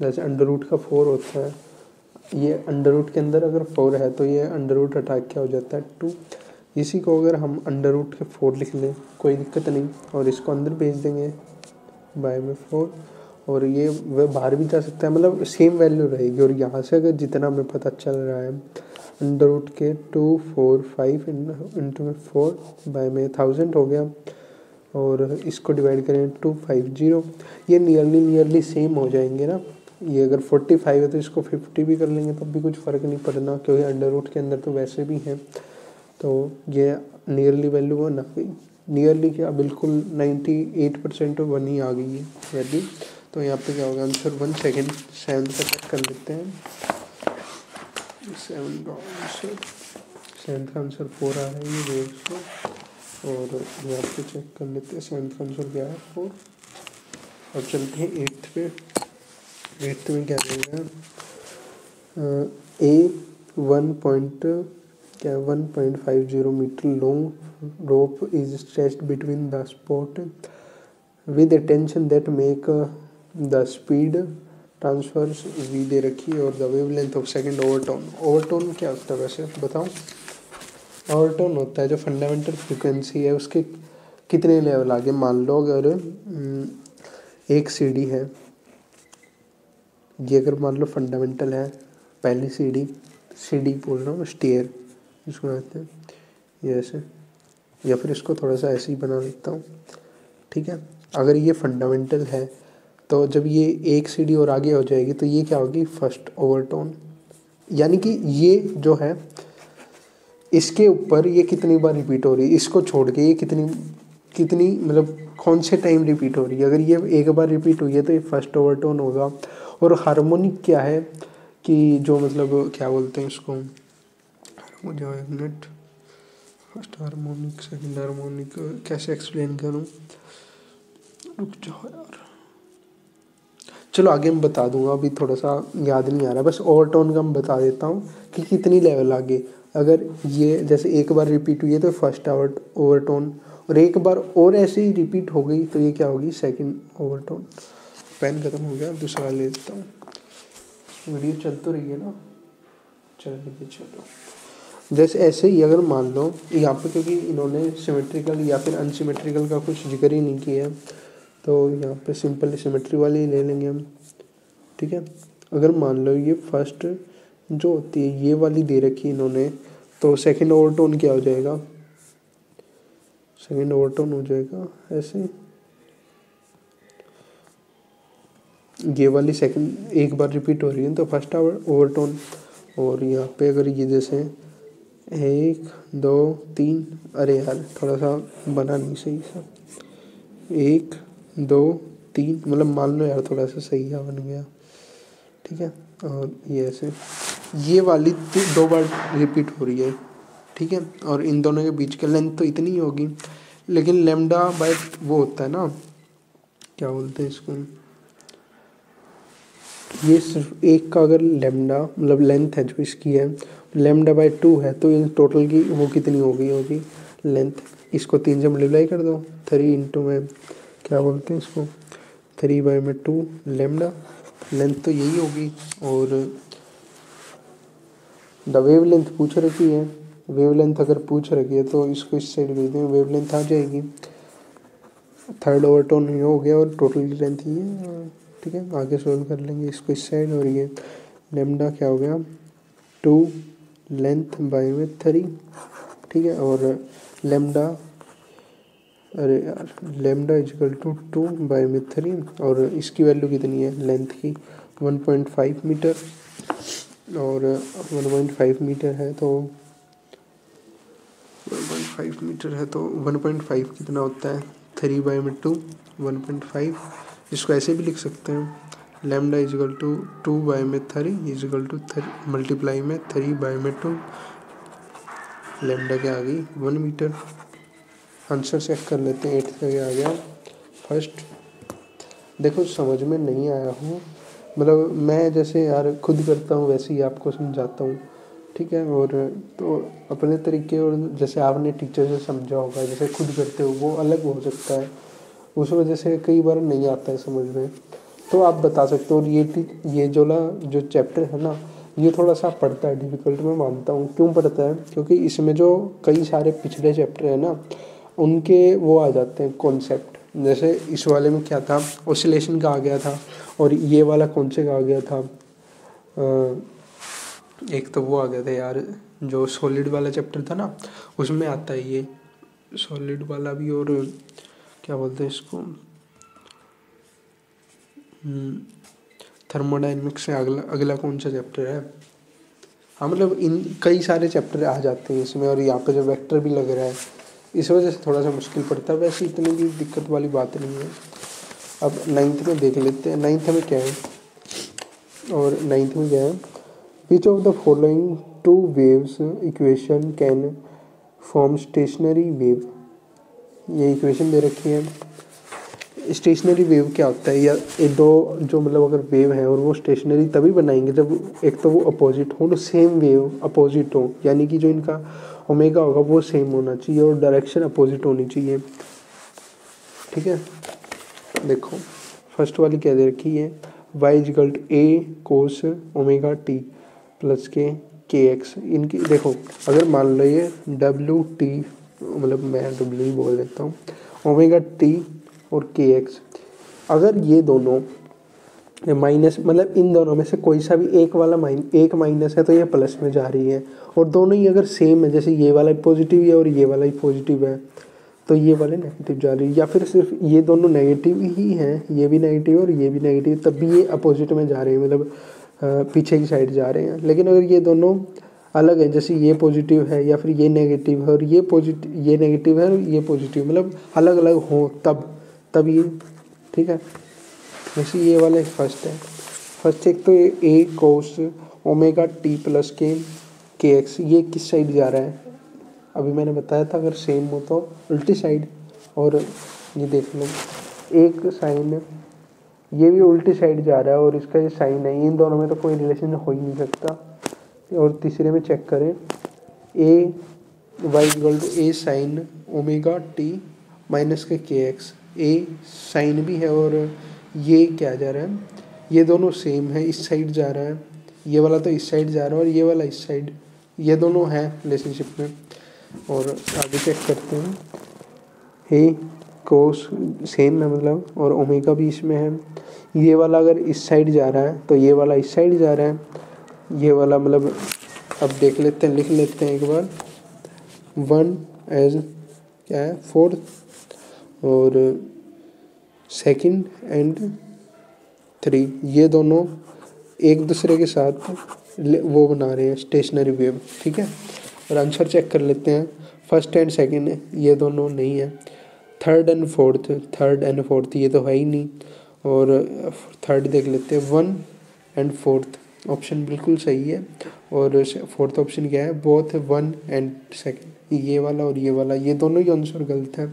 जैसे √4 होता है, ये अंडर के अंदर अगर 4 है तो ये अंडर हटा क्या हो जाता है 2। इसी को अगर हम √4 लिख लें कोई दिक्कत नहीं, और इसको अंदर भेज देंगे बाय में 4, और ये वह बाहर भी जा सकता है, मतलब सेम वैल्यू रहेगी। और यहाँ से अगर जितना हमें पता चल रहा है √245 इंटू में 4 बाय में 1000 हो गया, और इसको डिवाइड करें 250, ये नियरली सेम हो जाएंगे ना। ये अगर 45 है तो इसको 50 भी कर लेंगे तब भी कुछ फ़र्क नहीं पड़ना, क्योंकि अंडर के अंदर तो वैसे भी हैं। तो ये नियरली वैल्यू 1 आ गई, नियरली क्या बिल्कुल 98% वन ही आ गई है वैल्यू। तो यहाँ पे क्या होगा आंसर 1 सेकेंड 7 का चेक कर लेते हैं। 7 का आंसर 4 आ रहा है, ये देख लो। और यहाँ पे चेक कर लेते हैं 7 का आंसर क्या है 4। अब चलते हैं 8th पे। 8th में क्या देगा, क्या 1.50 metre long rope is stretched between the spot with a tension that make the speed transfers v दे रखी है, और the wavelength of second overtone। Overtone क्या होता है वैसे बताओ? ओवरटोन होता है जो फंडामेंटल फ्रिक्वेंसी है उसके कितने लेवल आगे। मान लो अगर एक सीढ़ी है, ये अगर मान लो फंडामेंटल है, पहली सीढ़ी बोल रहा हूँ, स्टेयर इसको कहते हैं, ये ऐसे, या फिर इसको थोड़ा सा ऐसे ही बना लेता हूँ। ठीक है, अगर ये फंडामेंटल है तो जब ये एक सीढ़ी और आगे हो जाएगी तो ये क्या होगी, फर्स्ट ओवरटोन। यानी कि ये जो है इसके ऊपर ये कितनी बार रिपीट हो रही है, इसको छोड़ के ये कितनी मतलब कौन से टाइम रिपीट हो रही है। अगर ये एक बार रिपीट हुई है तो ये फर्स्ट ओवरटोन होगा। और हार्मोनिक क्या है कि जो मतलब क्या बोलते हैं इसको, मुझे एक minute, first harmonic second harmonic कैसे एक्सप्लेन करूं, रुक जाओ यार, चलो आगे मैं बता दूंगा, अभी थोड़ा सा याद नहीं आ रहा। बस ओवरटोन का मैं बता देता हूँ कि कितनी लेवल आगे। अगर ये जैसे एक बार रिपीट हुई है तो फर्स्ट ओवरटोन, और एक बार और ऐसे ही रिपीट हो गई तो ये क्या होगी, सेकंड ओवरटोन। पेन खत्म हो गया, दूसरा ले लेता हूँ। वीडियो चल तो रही है ना, चलो। जैसे ऐसे ही अगर मान लो यहाँ पे, क्योंकि इन्होंने सिमेट्रिकल या फिर अनसिमेट्रिकल का कुछ जिक्र ही नहीं किया है, तो यहाँ पे सिंपल सिमेट्री वाली ही ले लेंगे हम। ठीक है, अगर मान लो ये फर्स्ट जो होती है ये वाली दे रखी है इन्होंने, तो सेकंड ओवरटोन क्या हो जाएगा, सेकंड ओवरटोन हो जाएगा ऐसे, ये वाली सेकंड एक बार रिपीट हो रही है तो फर्स्ट ओवरटोन। और यहाँ पे अगर ये जैसे 1 2 3, अरे यार थोड़ा सा बना नहीं सही सा, 1 2 3, मतलब मान लो यार थोड़ा सा सही है बन गया। ठीक है, और ये ऐसे ये वाली 2 बार रिपीट हो रही है। ठीक है, और इन दोनों के बीच का लेंथ तो इतनी ही होगी, लेकिन लैम्डा बाय वो होता है ना, क्या बोलते हैं इसको, ये सिर्फ एक का अगर लैम्डा मतलब लेंथ है जो इसकी है लैम्डा बाय 2 है, तो इन टोटल की वो कितनी होगी लेंथ। इसको 3 से मल्टीप्लाई कर दो, 3 इंटू में क्या बोलते हैं इसको, 3 बाय में 2 लैम्डा, लेंथ तो यही होगी। और द वेव लेंथ पूछ रखी है, वेव लेंथ अगर पूछ रखी है तो इसको इस साइड भेज दें, वेव लेंथ आ जाएगी। थर्ड ओवरटोन ये हो गया और टोटल की लेंथ ये है। ठीक है, आगे सोल्व कर लेंगे इसको इस साइड, और ये लेमडा क्या हो गया 2 लेंथ बाय में 3, ठीक है। और लेमडा, अरे यार, लेमडा इजकल टू 2 बाय में 3 और इसकी वैल्यू कितनी है लेंथ की 1.5 मीटर, और 1.5 मीटर है तो 1.5 मीटर है तो 1.5 कितना होता है 3 बाय में 2 1.5। इसको ऐसे भी लिख सकते हैं लेमडा इजकल टू 2 बाय में 3 इजकल टू 3 मल्टीप्लाई में 3 बाय में 2, लेमडा क्या आ गई 1 मीटर। आंसर चेक कर लेते हैं। 8th का क्या आ गया फर्स्ट। देखो समझ में नहीं आया हूँ, मतलब मैं जैसे यार खुद करता हूँ वैसे ही आपको समझाता हूँ, ठीक है। और तो अपने तरीके और जैसे आपने टीचर से समझा होगा जैसे खुद करते हो वो अलग हो सकता है, उस वजह से कई बार नहीं आता है समझ में, तो आप बता सकते हो। और ये जो चैप्टर है ना ये थोड़ा सा पढ़ता है डिफ़िकल्ट, मैं मानता हूँ। क्यों पढ़ता है? क्योंकि इसमें जो कई सारे पिछले चैप्टर है ना उनके वो आ जाते हैं कॉन्सेप्ट। जैसे इस वाले में क्या था, ऑसिलेशन का आ गया था, और ये वाला कौन से का आ गया था, एक तो वो आ गया था यार जो सॉलिड वाला चैप्टर था ना उसमें आता है ये सॉलिड वाला भी, और क्या बोलते हैं इसको थर्मोडाइनमिक्स से अगला कौन सा चैप्टर है। हाँ मतलब इन कई सारे चैप्टर आ जाते हैं इसमें, और यहाँ पे जो वेक्टर भी लग रहा है इस वजह से थोड़ा सा मुश्किल पड़ता है, वैसे इतनी भी दिक्कत वाली बात नहीं है। अब 9th में देख लेते हैं। 9th में क्या है, और 9th में क्या है, which of the following two waves equation can form stationary wave. ये इक्वेशन दे रखी है। स्टेशनरी वेव क्या होता है, या ये दो जो मतलब अगर वेव है और वो स्टेशनरी तभी बनाएंगे जब एक तो वो अपोजिट हो, तो सेम वेव अपोजिट हो, यानी कि जो इनका ओमेगा होगा वो सेम होना चाहिए और डायरेक्शन अपोजिट होनी चाहिए, ठीक है। देखो फर्स्ट वाली क्या दे रखी है, y equal to a cos omega t plus k x. इनकी देखो अगर मान लो ये डब्ल्यू टी, मतलब मैं डब्ल्यू ही बोल देता हूँ, ओमेगा टी और के एक्स, अगर ये दोनों माइनस, मतलब इन दोनों में से कोई सा भी एक माइनस है तो ये प्लस में जा रही है, और दोनों ही अगर सेम है, जैसे ये वाला पॉजिटिव है और ये वाला ही पॉजिटिव है तो ये वाले नेगेटिव जा रही है, या फिर सिर्फ ये दोनों नेगेटिव ही हैं, ये भी नेगेटिव और ये भी नेगेटिव, तब भी ये अपोजिट में जा रहे हैं, मतलब पीछे की साइड जा रहे हैं। लेकिन अगर ये दोनों अलग है, जैसे ये पॉजिटिव है या फिर ये नेगेटिव है और ये नेगेटिव है और ये पॉजिटिव, मतलब अलग अलग हो तब ये, ठीक है। वैसे ये वाला फर्स्ट है। फर्स्ट एक तो ए cos omega t plus k x, ये किस साइड जा रहा है, अभी मैंने बताया था अगर सेम हो तो उल्टी साइड। और ये देख लो एक साइन, ये भी उल्टी साइड जा रहा है और इसका ये साइन है, इन दोनों में तो कोई रिलेशन हो ही नहीं सकता। और तीसरे में चेक करें, a y equal to A sine omega t minus k x, A sine भी है और ये क्या जा रहा है, ये दोनों सेम है, इस साइड जा रहा है, ये वाला तो इस साइड जा रहा है और ये वाला इस साइड, ये दोनों हैं रिलेशनशिप में। और आगे चेक करते हैं, ए कोस सेम है मतलब, और ओमेगा भी इसमें है, ये वाला अगर इस साइड जा रहा है तो ये वाला इस साइड जा रहा है, ये वाला मतलब अब देख लेते हैं, लिख लेते हैं एक बार, 1 एज क्या है 4th और 2nd एंड 3, ये दोनों एक दूसरे के साथ वो बना रहे हैं स्टेशनरी वेव, ठीक है। और आंसर चेक कर लेते हैं, 1st एंड 2nd है, ये दोनों नहीं है। 3rd एंड 4th ये तो है ही नहीं, और 3rd देख लेते हैं, 1 एंड 4th ऑप्शन बिल्कुल सही है। और 4th ऑप्शन क्या है, बोथ 1 एंड 2nd, ये वाला और ये वाला, ये दोनों ही आंसर गलत है,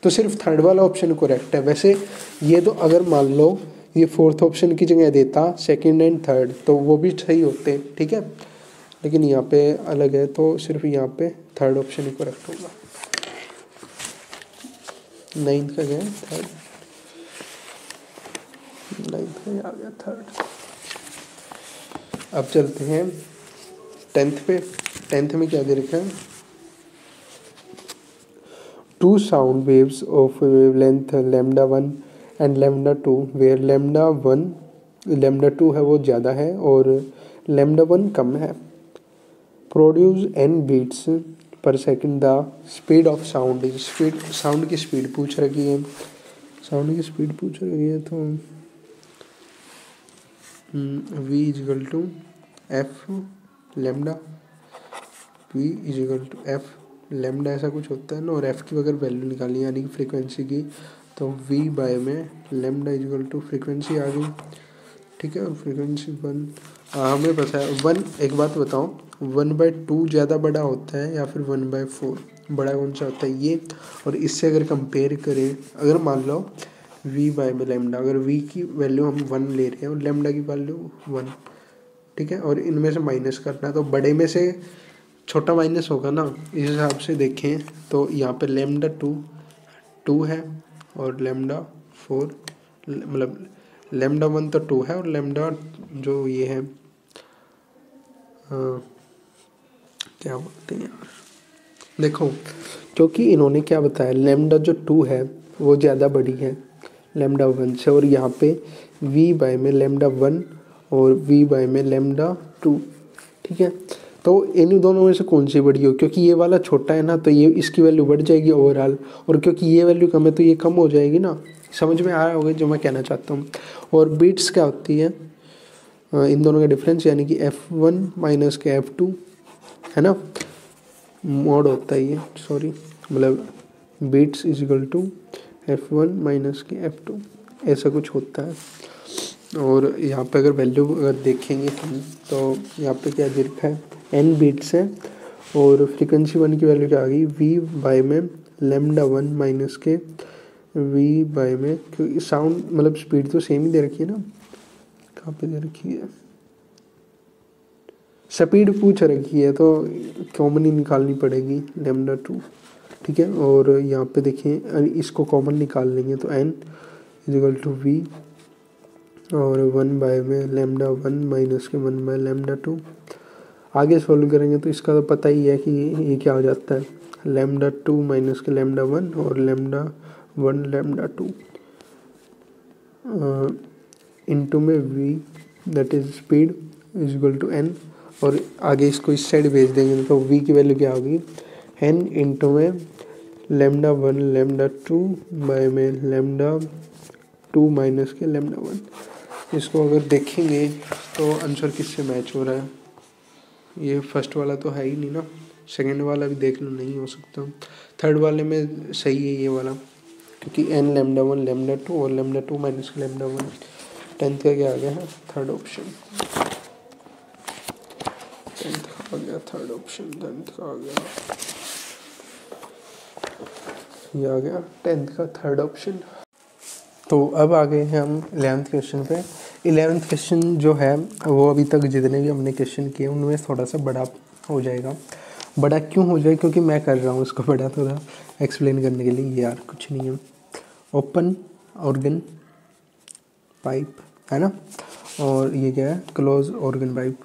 तो सिर्फ 3rd वाला ऑप्शन करेक्ट है। वैसे ये तो अगर मान लो ये 4th ऑप्शन की जगह देता 2nd एंड 3rd तो वो भी सही होते, ठीक है। लेकिन यहाँ पे अलग है तो सिर्फ यहाँ पे 3rd ऑप्शन ही करेक्ट होगा। 9th का क्या है 3rd, 9th का आ गया 3rd। अब चलते हैं 10th पे। 10th में क्या दे रखा है, 2 sound waves of wavelength λ1 and λ2 where λ1 λ2 है वो ज़्यादा है और लैम्डा 1 कम है। प्रोड्यूस n बीट्स पर second the speed of sound is, speed sound की स्पीड पूछ रखी है, साउंड की स्पीड पूछ रही है तो v equal to f lambda, v equal to f lambda ऐसा कुछ होता है ना, और f की अगर वैल्यू निकालनी यानी कि फ्रीक्वेंसी की, तो v बाय में लेमडा इजिकल टू फ्रीक्वेंसी आ गई, ठीक है। और फ्रीक्वेंसी 1 हमें पता है 1, एक बात बताओ 1/2 ज़्यादा बड़ा होता है या फिर 1/4 बड़ा कौन सा होता है ये। और इससे अगर कंपेयर करें, अगर मान लो v बाय में लेमडा, अगर v की वैल्यू हम 1 ले रहे हैं और लेमडा की वैल्यू 1, ठीक है, और इनमें से माइनस करना है तो बड़े में से छोटा माइनस होगा ना। इस हिसाब से देखें तो यहाँ पे लेमडा 2 है और लेमडा 4, मतलब लेमडा 1 तो 2 है और लेमडा जो ये है क्या बोलते हैं यार, देखो क्योंकि इन्होंने क्या बताया, लेमडा जो 2 है वो ज़्यादा बड़ी है लेमडा 1 से, और यहाँ पे v बाय में लेमडा 1 और v बाय में लेमडा 2, ठीक है। तो इन दोनों में से कौन सी बड़ी हो, क्योंकि ये वाला छोटा है ना तो ये इसकी वैल्यू बढ़ जाएगी ओवरऑल, और क्योंकि ये वैल्यू कम है तो ये कम हो जाएगी ना। समझ में आ रहा होगा जो मैं कहना चाहता हूँ। और बीट्स क्या होती है, इन दोनों का डिफरेंस यानी कि f1 माइनस के f2 है ना, मोड होता है ये, सॉरी मतलब beats is equal to f1 minus के f2 ऐसा कुछ होता है। और यहाँ पे अगर वैल्यू अगर देखेंगे हम तो यहाँ पे क्या दे रखा है, n बीट्स है और फ्रीक्वेंसी 1 की वैल्यू क्या आ गई, v बाय में लेमडा 1 माइनस के v बाय में, क्योंकि साउंड मतलब स्पीड तो सेम ही दे रखी है ना, कहाँ पे दे रखी है, स्पीड पूछ रखी है तो कॉमन ही निकालनी पड़ेगी लेमडा 2, ठीक है। और यहाँ पे देखिए इसको कॉमन निकाल लेंगे तो n इजिकल टू v और 1 बाय में लेमडा 1 माइनस के 1 बाय लेमडा 2। आगे सॉल्व करेंगे तो इसका तो पता ही है कि ये क्या हो जाता है, लेमडा 2 माइनस के लेमडा 1 और लेमडा 1 लेमडा 2 इनटू में v that is speed equal to n, और आगे इसको इस साइड भेज देंगे तो v की वैल्यू क्या होगी, n इंटू में लेमडा 1 लेमडा 2 बाय में लेमडा 2 माइनस के लेमडा 1। इसको अगर देखेंगे तो आंसर किससे मैच हो रहा है, ये फर्स्ट वाला तो है ही नहीं ना, सेकंड वाला भी देख लो नहीं हो सकता, थर्ड वाले में सही है ये वाला, क्योंकि n लेमडा 1 लेमडा 2 और लेमडा 2 माइनस के लेमडा 1। 10th का क्या आ गया है, थर्ड ऑप्शन, 10th का आ गया थर्ड ऑप्शन, 10th का आ गया ये आ गया 10th का थर्ड ऑप्शन। तो अब आ गए हैं हम 11th क्वेश्चन पे। 11th क्वेश्चन जो है वो अभी तक जितने भी हमने क्वेश्चन किए उनमें थोड़ा सा बड़ा हो जाएगा। बड़ा क्यों हो जाए, क्योंकि मैं कर रहा हूँ उसको बड़ा थोड़ा एक्सप्लेन करने के लिए, यार कुछ नहीं है। ओपन ऑर्गन पाइप है ना, और ये क्या है, close organ pipe,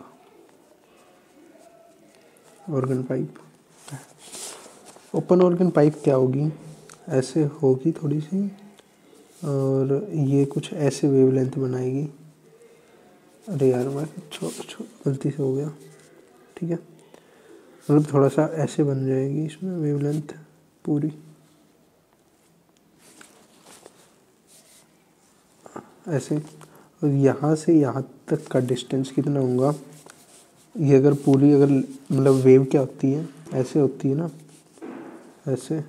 organ pipe. Open organ pipe क्या होगी, ऐसे होगी थोड़ी सी, और ये कुछ ऐसे वेवलेंथ बनाएगी। अरे यार मैं गलती से हो गया, ठीक है, मतलब थोड़ा सा ऐसे बन जाएगी इसमें वेवलेंथ पूरी ऐसे, और यहाँ से यहाँ तक का डिस्टेंस कितना होगा, ये अगर पूरी अगर मतलब वेव क्या होती है, ऐसे होती है ना ऐसे,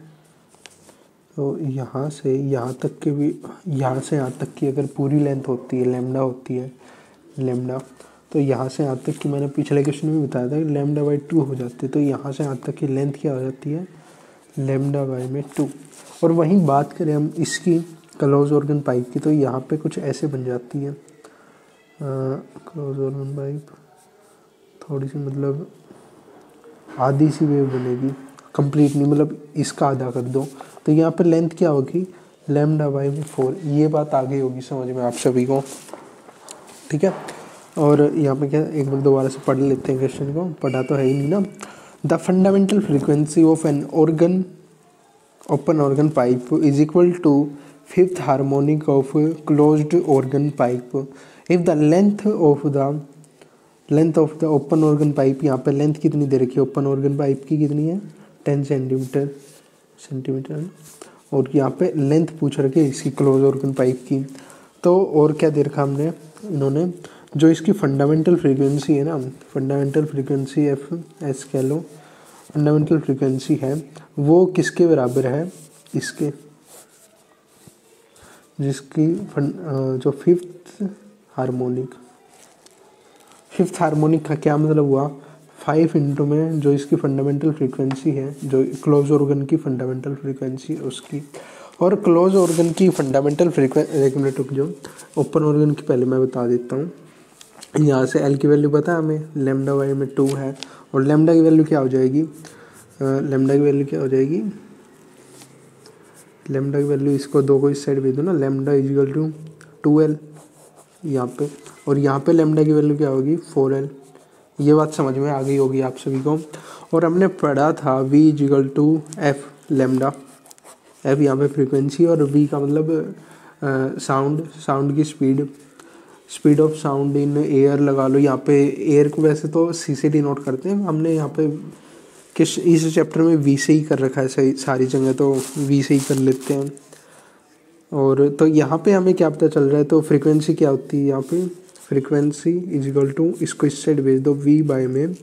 तो यहाँ से यहाँ तक के भी, यहाँ से यहाँ तक की अगर पूरी लेंथ होती है, लेमडा होती है लेमडा, तो यहाँ से यहाँ तक की मैंने पिछले क्वेश्चन में बताया था कि लेमडा बाई 2 हो जाती है, तो यहाँ से यहाँ तक की लेंथ क्या हो जाती है, लेमडा बाई में 2। और वहीं बात करें हम इसकी क्लोज ऑर्गन पाइप की, तो यहाँ पे कुछ ऐसे बन जाती है क्लोज ऑर्गन पाइप, थोड़ी सी मतलब आधी सी वेव बनेगी, कंप्लीट नहीं, मतलब इसका आधा कर दो, तो यहाँ पे लेंथ क्या होगी, लेमडा बाई में 4। ये बात आगे होगी समझ में आप सभी को, ठीक है। और यहाँ पे क्या, एक बार दोबारा से पढ़ लेते हैं क्वेश्चन को, पढ़ा तो है ही नहीं ना। The fundamental frequency of an organ open organ pipe is equal to 5th harmonic of closed organ pipe if the length of the length of the open organ pipe, यहाँ पे लेंथ कितनी दे रखी है ओपन ऑर्गन पाइप की, कितनी है 10 सेंटीमीटर। और यहाँ पे लेंथ पूछ रखी है इसकी क्लोज ऑर्गन पाइप की। तो और क्या दे रखा हमने, इन्होंने जो इसकी फंडामेंटल फ्रीक्वेंसी है ना, फंडामेंटल फ्रीक्वेंसी एफ एस कह लो, फंडामेंटल फ्रीक्वेंसी है वो किसके बराबर है, इसके जिसकी जो फिफ्थ हार्मोनिक का क्या मतलब हुआ, 5 इंटू में जो इसकी फंडामेंटल फ्रीक्वेंसी है, जो क्लोज ऑर्गन की फंडामेंटल फ्रीक्वेंसी उसकी, और क्लोज ऑर्गन की फंडामेंटल फ्रीक्वेंसी, एक मिनट रुक जाओ, ओपन ऑर्गन की पहले मैं बता देता हूँ। यहाँ से एल की वैल्यू पता है हमें, लेमडा वाई में 2 है, और लेमडा की वैल्यू क्या हो जाएगी, लेमडा की वैल्यू क्या हो जाएगी, लेमडा की वैल्यू इसको 2 को इस साइड भेज दो ना, लेमडा इजिकल टू 2L यहाँ पे, और यहाँ पे लेमडा की वैल्यू क्या होगी 4L। ये बात समझ में आ गई होगी आप सभी को। और हमने पढ़ा था V equal to f lambda, f यहाँ पे फ्रीक्वेंसी और V का मतलब साउंड की speed of sound in air लगा लो। यहाँ पे एयर को वैसे तो C से डिनोट करते हैं, हमने यहाँ पे किस इस चैप्टर में V से ही कर रखा है सही सारी जगह, तो V से ही कर लेते हैं। और तो यहाँ पे हमें क्या पता चल रहा है, तो फ्रीक्वेंसी क्या होती है यहाँ पे, फ्रीक्वेंसी इजिकल टू, इसको इस साइड भेज दो, V बाय में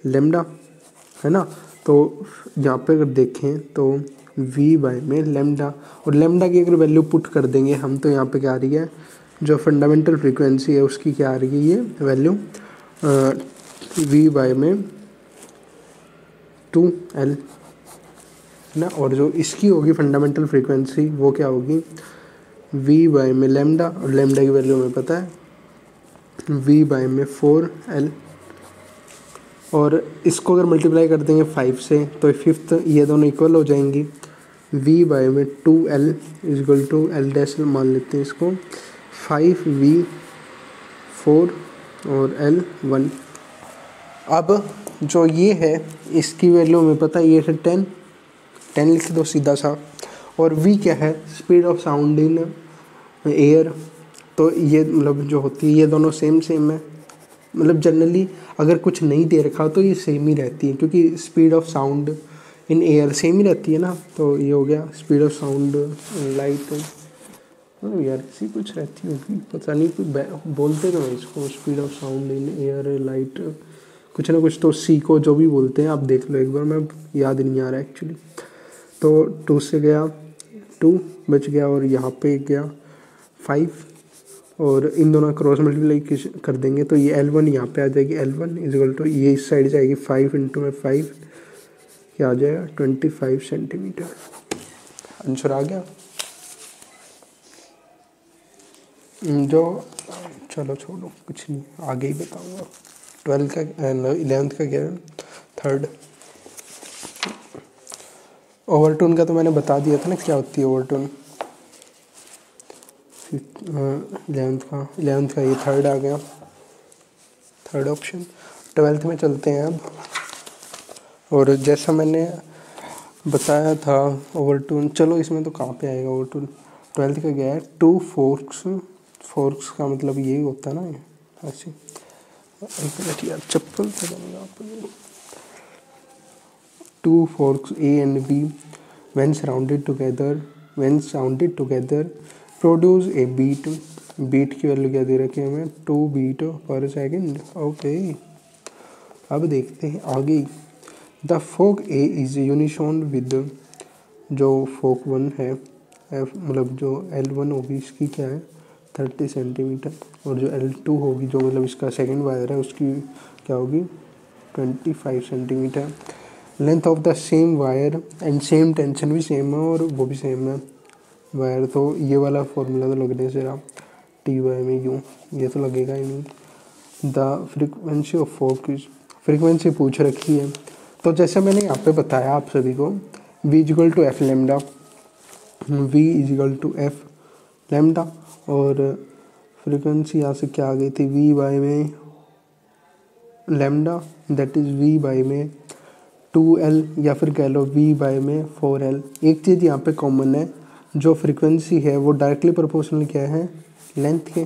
लेमडा है ना। तो यहाँ पे अगर देखें तो V बाय में लेमडा, और लेमडा की अगर वैल्यू पुट कर देंगे हम, तो यहाँ पे क्या आ रही है, जो फंडामेंटल फ्रीक्वेंसी है उसकी क्या आ रही है ये वैल्यू, V बाय में 2L ना। और जो इसकी होगी फंडामेंटल फ्रीक्वेंसी वो क्या होगी, V बाय में लेमडा, और लेमडा की वैल्यू हमें पता है V बाय में 4L। और इसको अगर मल्टीप्लाई कर देंगे 5 से, तो फिफ्थ ये दोनों इक्वल हो जाएंगी। V बाय में 2L is equal to L dash मान लेते हैं इसको, 5V 4 और L 1। अब जो ये है इसकी वैल्यू हमें पता है, ये है 10 लिख दो सीधा सा। और V क्या है, speed of sound in air. तो ये मतलब जो होती है ये दोनों सेम है, मतलब जनरली अगर कुछ नहीं दे रखा तो ये सेम ही रहती है, क्योंकि speed of sound in air same ही रहती है ना। तो ये हो गया स्पीड ऑफ साउंड लाइट, यार इसी कुछ रहती होगी पता नहीं, बोलते तो है इसको speed of sound in air light, कुछ ना कुछ तो सी को जो भी बोलते हैं, आप देख लो एक बार, मैं याद नहीं आ रहा एक्चुअली। तो 2 से गया 2 बच गया, और यहाँ पे गया 5, और इन दोनों क्रॉस मल्टीप्लाई कर देंगे तो ये L1 यहाँ पे आ जाएगी, L1 इजिकल टू ये इस साइड जाएगी 5 इंटू में 5 क्या आ जाएगा 25 सेंटीमीटर। आंसर आ गया। जो चलो छोड़ो कुछ नहीं, आगे ही बताऊँगा। 12 का 11th का क्या है, थर्ड ओवरटोन का तो मैंने बता दिया था ना क्या होती है ओवरटोन। 11th का ये थर्ड आ गया, थर्ड ऑप्शन। 12th में चलते हैं अब। और जैसा मैंने बताया था ओवरटोन, चलो इसमें तो कहाँ पे आएगा ओवरटोन। 12th का क्या है, 2 फोर्क्स का मतलब यही होता है ना ऐसे। एक मिनट यार चप्पल से बनेगा आप। 2 forks A and B when sounded together produce a beat। Beat की वैल्यू क्या दे रखी है हमें, 2 beat per second। ओके अब देखते हैं आगे। The fork A is unison with, जो फोक 1 है मतलब जो L1 होगी इसकी क्या है 30 सेंटीमीटर, और जो L2 होगी जो मतलब इसका सेकेंड वायर है उसकी क्या होगी 25 centimetre. Length of the same wire and same tension भी सेम है और वो भी सेम है वायर। तो ये वाला फॉर्मूला तो लगने से रहा टी वाई में यूँ, ये तो लगेगा ही नहीं। The frequency of fork frequency पूछ रखी है, तो जैसे मैंने यहाँ पे बताया आप सभी को, V equal to f lambda, V equal to f lambda, और फ्रीक्वेंसी यहाँ से क्या आ गई थी V बाई में lambda that is V by में 2L, या फिर कह लो V बाई में 4L। एक चीज़ यहाँ पे कॉमन है, जो फ्रीक्वेंसी है वो डायरेक्टली प्रोपोर्शनल क्या है लेंथ के,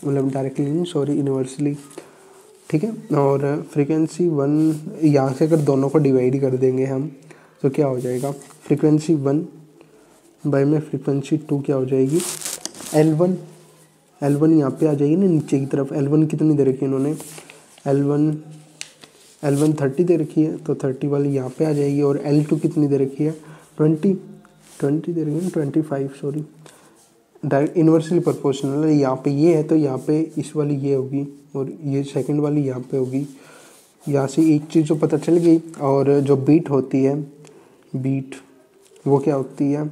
मतलब डायरेक्टली नहीं सॉरी इन्वर्सली। ठीक है। और फ्रीक्वेंसी 1 यहाँ से अगर दोनों को डिवाइड कर देंगे हम तो क्या हो जाएगा, फ्रीक्वेंसी 1 बाय में फ्रीक्वेंसी 2 क्या हो जाएगी, L1 यहाँ पे आ जाएगी ना नीचे की तरफ। L1 कितनी दे रखी है इन्होंने, L1 30 दे रखी है तो 30 वाली यहाँ पे आ जाएगी। और L2 कितनी दे रखी है, 20 दे रखी है, 25 सॉरी, डायरेक्ट इन्वर्सली प्रोपोर्शनल है। यहाँ पे ये है तो यहाँ पे इस वाली ये होगी और ये सेकंड वाली यहाँ पे होगी। यहाँ से एक चीज़ जो पता चल गई। और जो बीट होती है, बीट वो क्या होती है,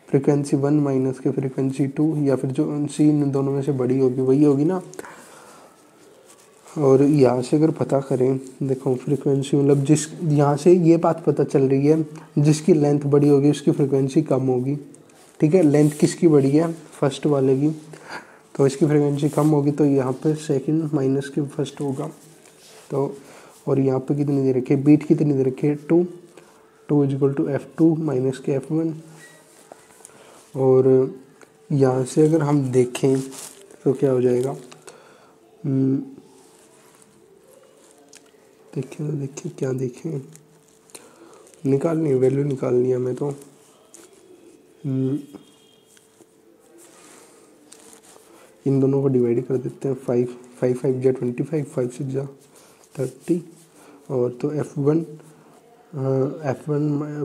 फ्रीक्वेंसी 1 माइनस के फ्रीक्वेंसी 2, या फिर जो सी इन दोनों में से बड़ी होगी वही होगी ना। और यहाँ से अगर पता करें, देखो फ्रीक्वेंसी मतलब जिस, यहाँ से ये बात पता चल रही है जिसकी लेंथ बड़ी होगी उसकी फ्रीक्वेंसी कम होगी। ठीक है, लेंथ किसकी बड़ी है, फर्स्ट वाले की, तो इसकी फ्रीक्वेंसी कम होगी। तो यहाँ पे सेकंड माइनस के फर्स्ट होगा। तो और यहाँ पे कितनी दे रखी है, बीट कितनी दे रखी है, 2 इजिकल टू F2 माइनस के F1। और यहाँ से अगर हम देखें तो क्या हो जाएगा, देखिए क्या देखें, निकालनी है, वैल्यू निकालनी है हमें। तो इन दोनों को डिवाइड कर देते हैं, 5 5 जा 25, 5 6 जा 30। और तो F1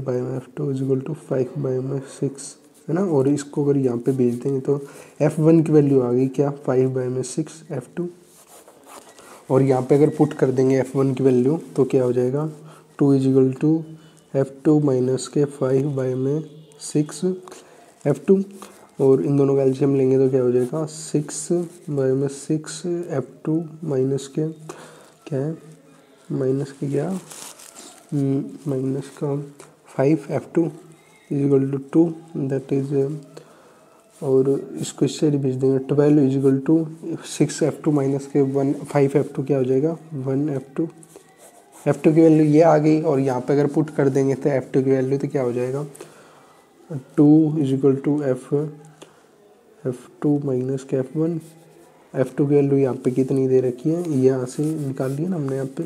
बाय में F2 इजिकल टू 5 बाय में 6 है ना। और इसको अगर यहाँ पे भेज देंगे तो F1 की वैल्यू आ गई क्या, 5 बाय में 6 F2। और यहाँ पे अगर पुट कर देंगे F1 की वैल्यू तो क्या हो जाएगा, 2 इजिकल टू F2 माइनस के 5 बाय में 6 F2। और इन दोनों का एलसीएम लेंगे तो क्या हो जाएगा, 6 बाय में 6 F2 माइनस के क्या है, माइनस के क्या, माइनस का 5 F2 is equal to 2 that is. और इसको इस साइड भेज देंगे, 12 इजिकल टू 6 F2 माइनस के 5 F2 क्या हो जाएगा, 1 F2। F2 की वैल्यू ये आ गई। और यहाँ पे अगर पुट कर देंगे तो F2 की वैल्यू तो क्या हो जाएगा, 2 इजिकल टू F2 माइनस के F1। F2 की वैल्यू यहाँ पे कितनी दे रखी है, ये यहाँ से निकाल लिया ना हमने। यहाँ पे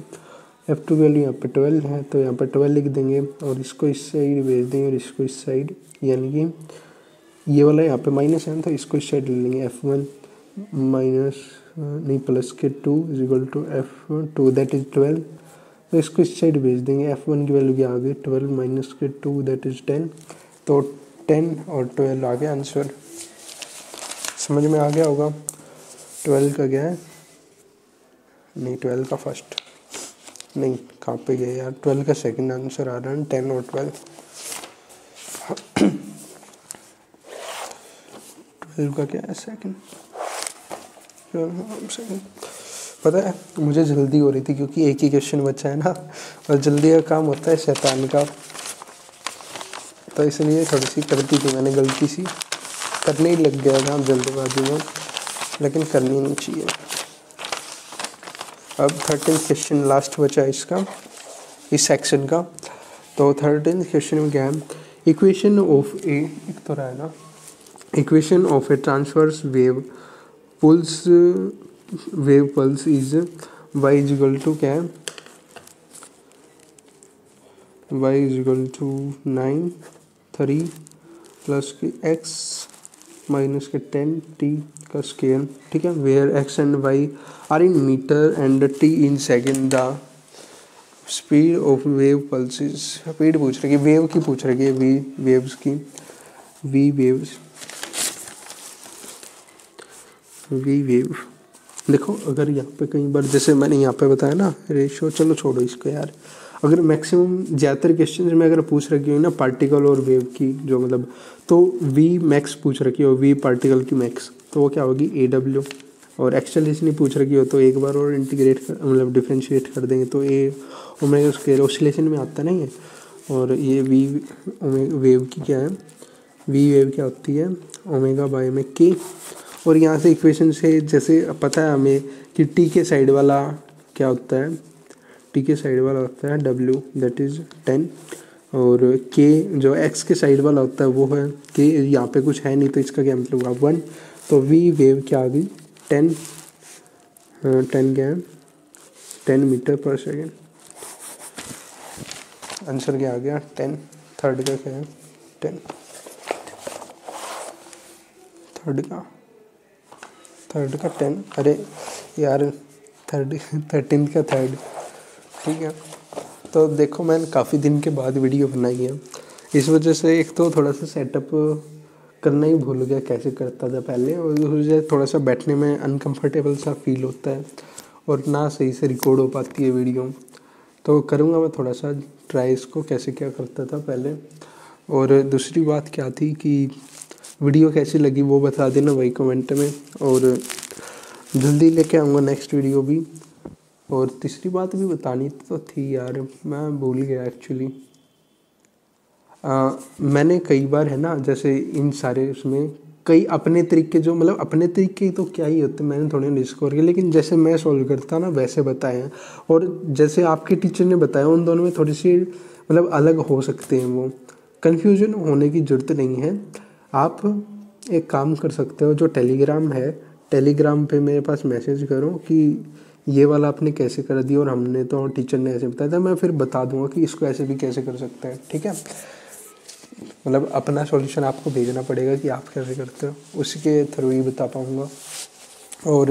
F2 की वैल्यू यहाँ पे 12 है तो यहाँ पे 12 लिख देंगे। और इसको इस साइड भेज देंगे और इसको इस साइड, यानी कि ये वाला यहाँ पे माइनस है तो इसको इस साइड ले लेंगे, F1 माइनस नहीं प्लस के 2 is equal to F2 that is 12। तो इसको इस साइड भेज देंगे। F1 की वैल्यू क्या आ गई, 12 माइनस के 2 दैट इज 10। तो 10 और 12 आ गया आंसर। समझ में आ गया होगा। 12 का क्या है, नहीं 12 का फर्स्ट नहीं, कहाँ पे गया यार, 12 का सेकंड आंसर आ रहा है, 10 और 12। 12 का क्या है, सेकंड। पता है मुझे जल्दी हो रही थी क्योंकि एक ही क्वेश्चन बचा है ना, और जल्दी का काम होता है शैतान का, तो इसलिए थोड़ी सी कर दी थी मैंने, गलती सी करने ही लग गया था जल्दबाजी में, लेकिन करनी नहीं चाहिए। अब 13th क्वेश्चन लास्ट बचा है इसका, इस सेक्शन का। तो 13th क्वेश्चन में क्या है, इक्वेशन ऑफ ए, एक तो रहा है ना, equation of a transverse wave pulse is y is equal to क्या है, y is equal to 9 3 plus k x minus k 10 t का स्केयर। ठीक है, where x and y are in metre and t in second, the speed of wave pulses. Speed पूछ रही है, वेव की पूछ रही है, वेव्स की, वी वेव। देखो अगर यहाँ पे कई बार जैसे मैंने यहाँ पे बताया ना रेशो, चलो छोड़ो इसको यार, अगर मैक्सिमम ज़्यादातर क्वेश्चन में अगर पूछ रखी हो ना पार्टिकल और वेव की जो मतलब, तो वी मैक्स पूछ रखी हो, वी पार्टिकल की मैक्स, तो वो क्या होगी AW। और एक्सेलरेशन नहीं पूछ रखी हो तो एक बार और इंटीग्रेट मतलब डिफ्रेंशिएट कर देंगे तो ए ओमेगा स्क्वायर ऑसिलेशन में आता नहीं है। और ये वी वेव की क्या है, वी वेव क्या होती है, ओमेगा बाय में के। और यहाँ से इक्वेशन से जैसे पता है हमें कि टी के साइड वाला क्या होता है, टी के साइड वाला होता है W दैट इज़ 10, और के जो x के साइड वाला होता है वो है के, यहाँ पे कुछ है नहीं तो इसका क्या मतलब होगा 1। तो वी वेव क्या आ गई 10 क्या है 10 मीटर पर सेकेंड। आंसर क्या आ गया? 10। थर्ड का क्या है? 10। थर्ड का 10। अरे यार 13 का थर्ड। ठीक है, तो देखो मैंने काफ़ी दिन के बाद वीडियो बनाई है, इस वजह से एक तो थोड़ा सा सेटअप करना ही भूल गया कैसे करता था पहले, और उस वजह से थोड़ा सा बैठने में अनकंफर्टेबल सा फील होता है और ना सही से रिकॉर्ड हो पाती है वीडियो। तो करूँगा मैं थोड़ा सा ट्राई इसको, कैसे क्या करता था पहले। और दूसरी बात क्या थी कि वीडियो कैसी लगी वो बता देना वही कमेंट में, और जल्दी लेके आऊँगा नेक्स्ट वीडियो भी। और तीसरी बात भी बतानी तो थी यार, मैं भूल गया एक्चुअली। मैंने कई बार है ना, जैसे इन सारे उसमें कई अपने तरीके, जो मतलब अपने तरीके तो क्या ही होते, मैंने थोड़े डिस्कवर किए, लेकिन जैसे मैं सॉल्व करता ना वैसे बताए हैं, और जैसे आपके टीचर ने बताया उन दोनों में थोड़ी सी मतलब अलग हो सकते हैं। वो कन्फ्यूजन होने की ज़रूरत नहीं है। आप एक काम कर सकते हो, जो टेलीग्राम है, टेलीग्राम पे मेरे पास मैसेज करो कि ये वाला आपने कैसे कर दिया, और हमने तो टीचर ने ऐसे बताया था, मैं फिर बता दूंगा कि इसको ऐसे भी कैसे कर सकते हैं। ठीक है, मतलब अपना सॉल्यूशन आपको भेजना पड़ेगा कि आप कैसे करते हो, उसके थ्रू ही बता पाऊँगा। और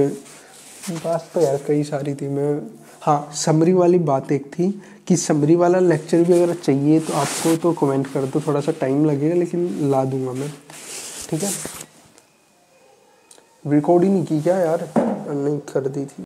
बात तो यार कई सारी थी। मैं हाँ, समरी वाली बात एक थी कि समरी वाला लेक्चर भी अगर चाहिए तो आपको तो कमेंट कर दो, थोड़ा सा टाइम लगेगा लेकिन ला दूंगा मैं। ठीक है, रिकॉर्ड ही नहीं की क्या यार? नहीं कर दी थी।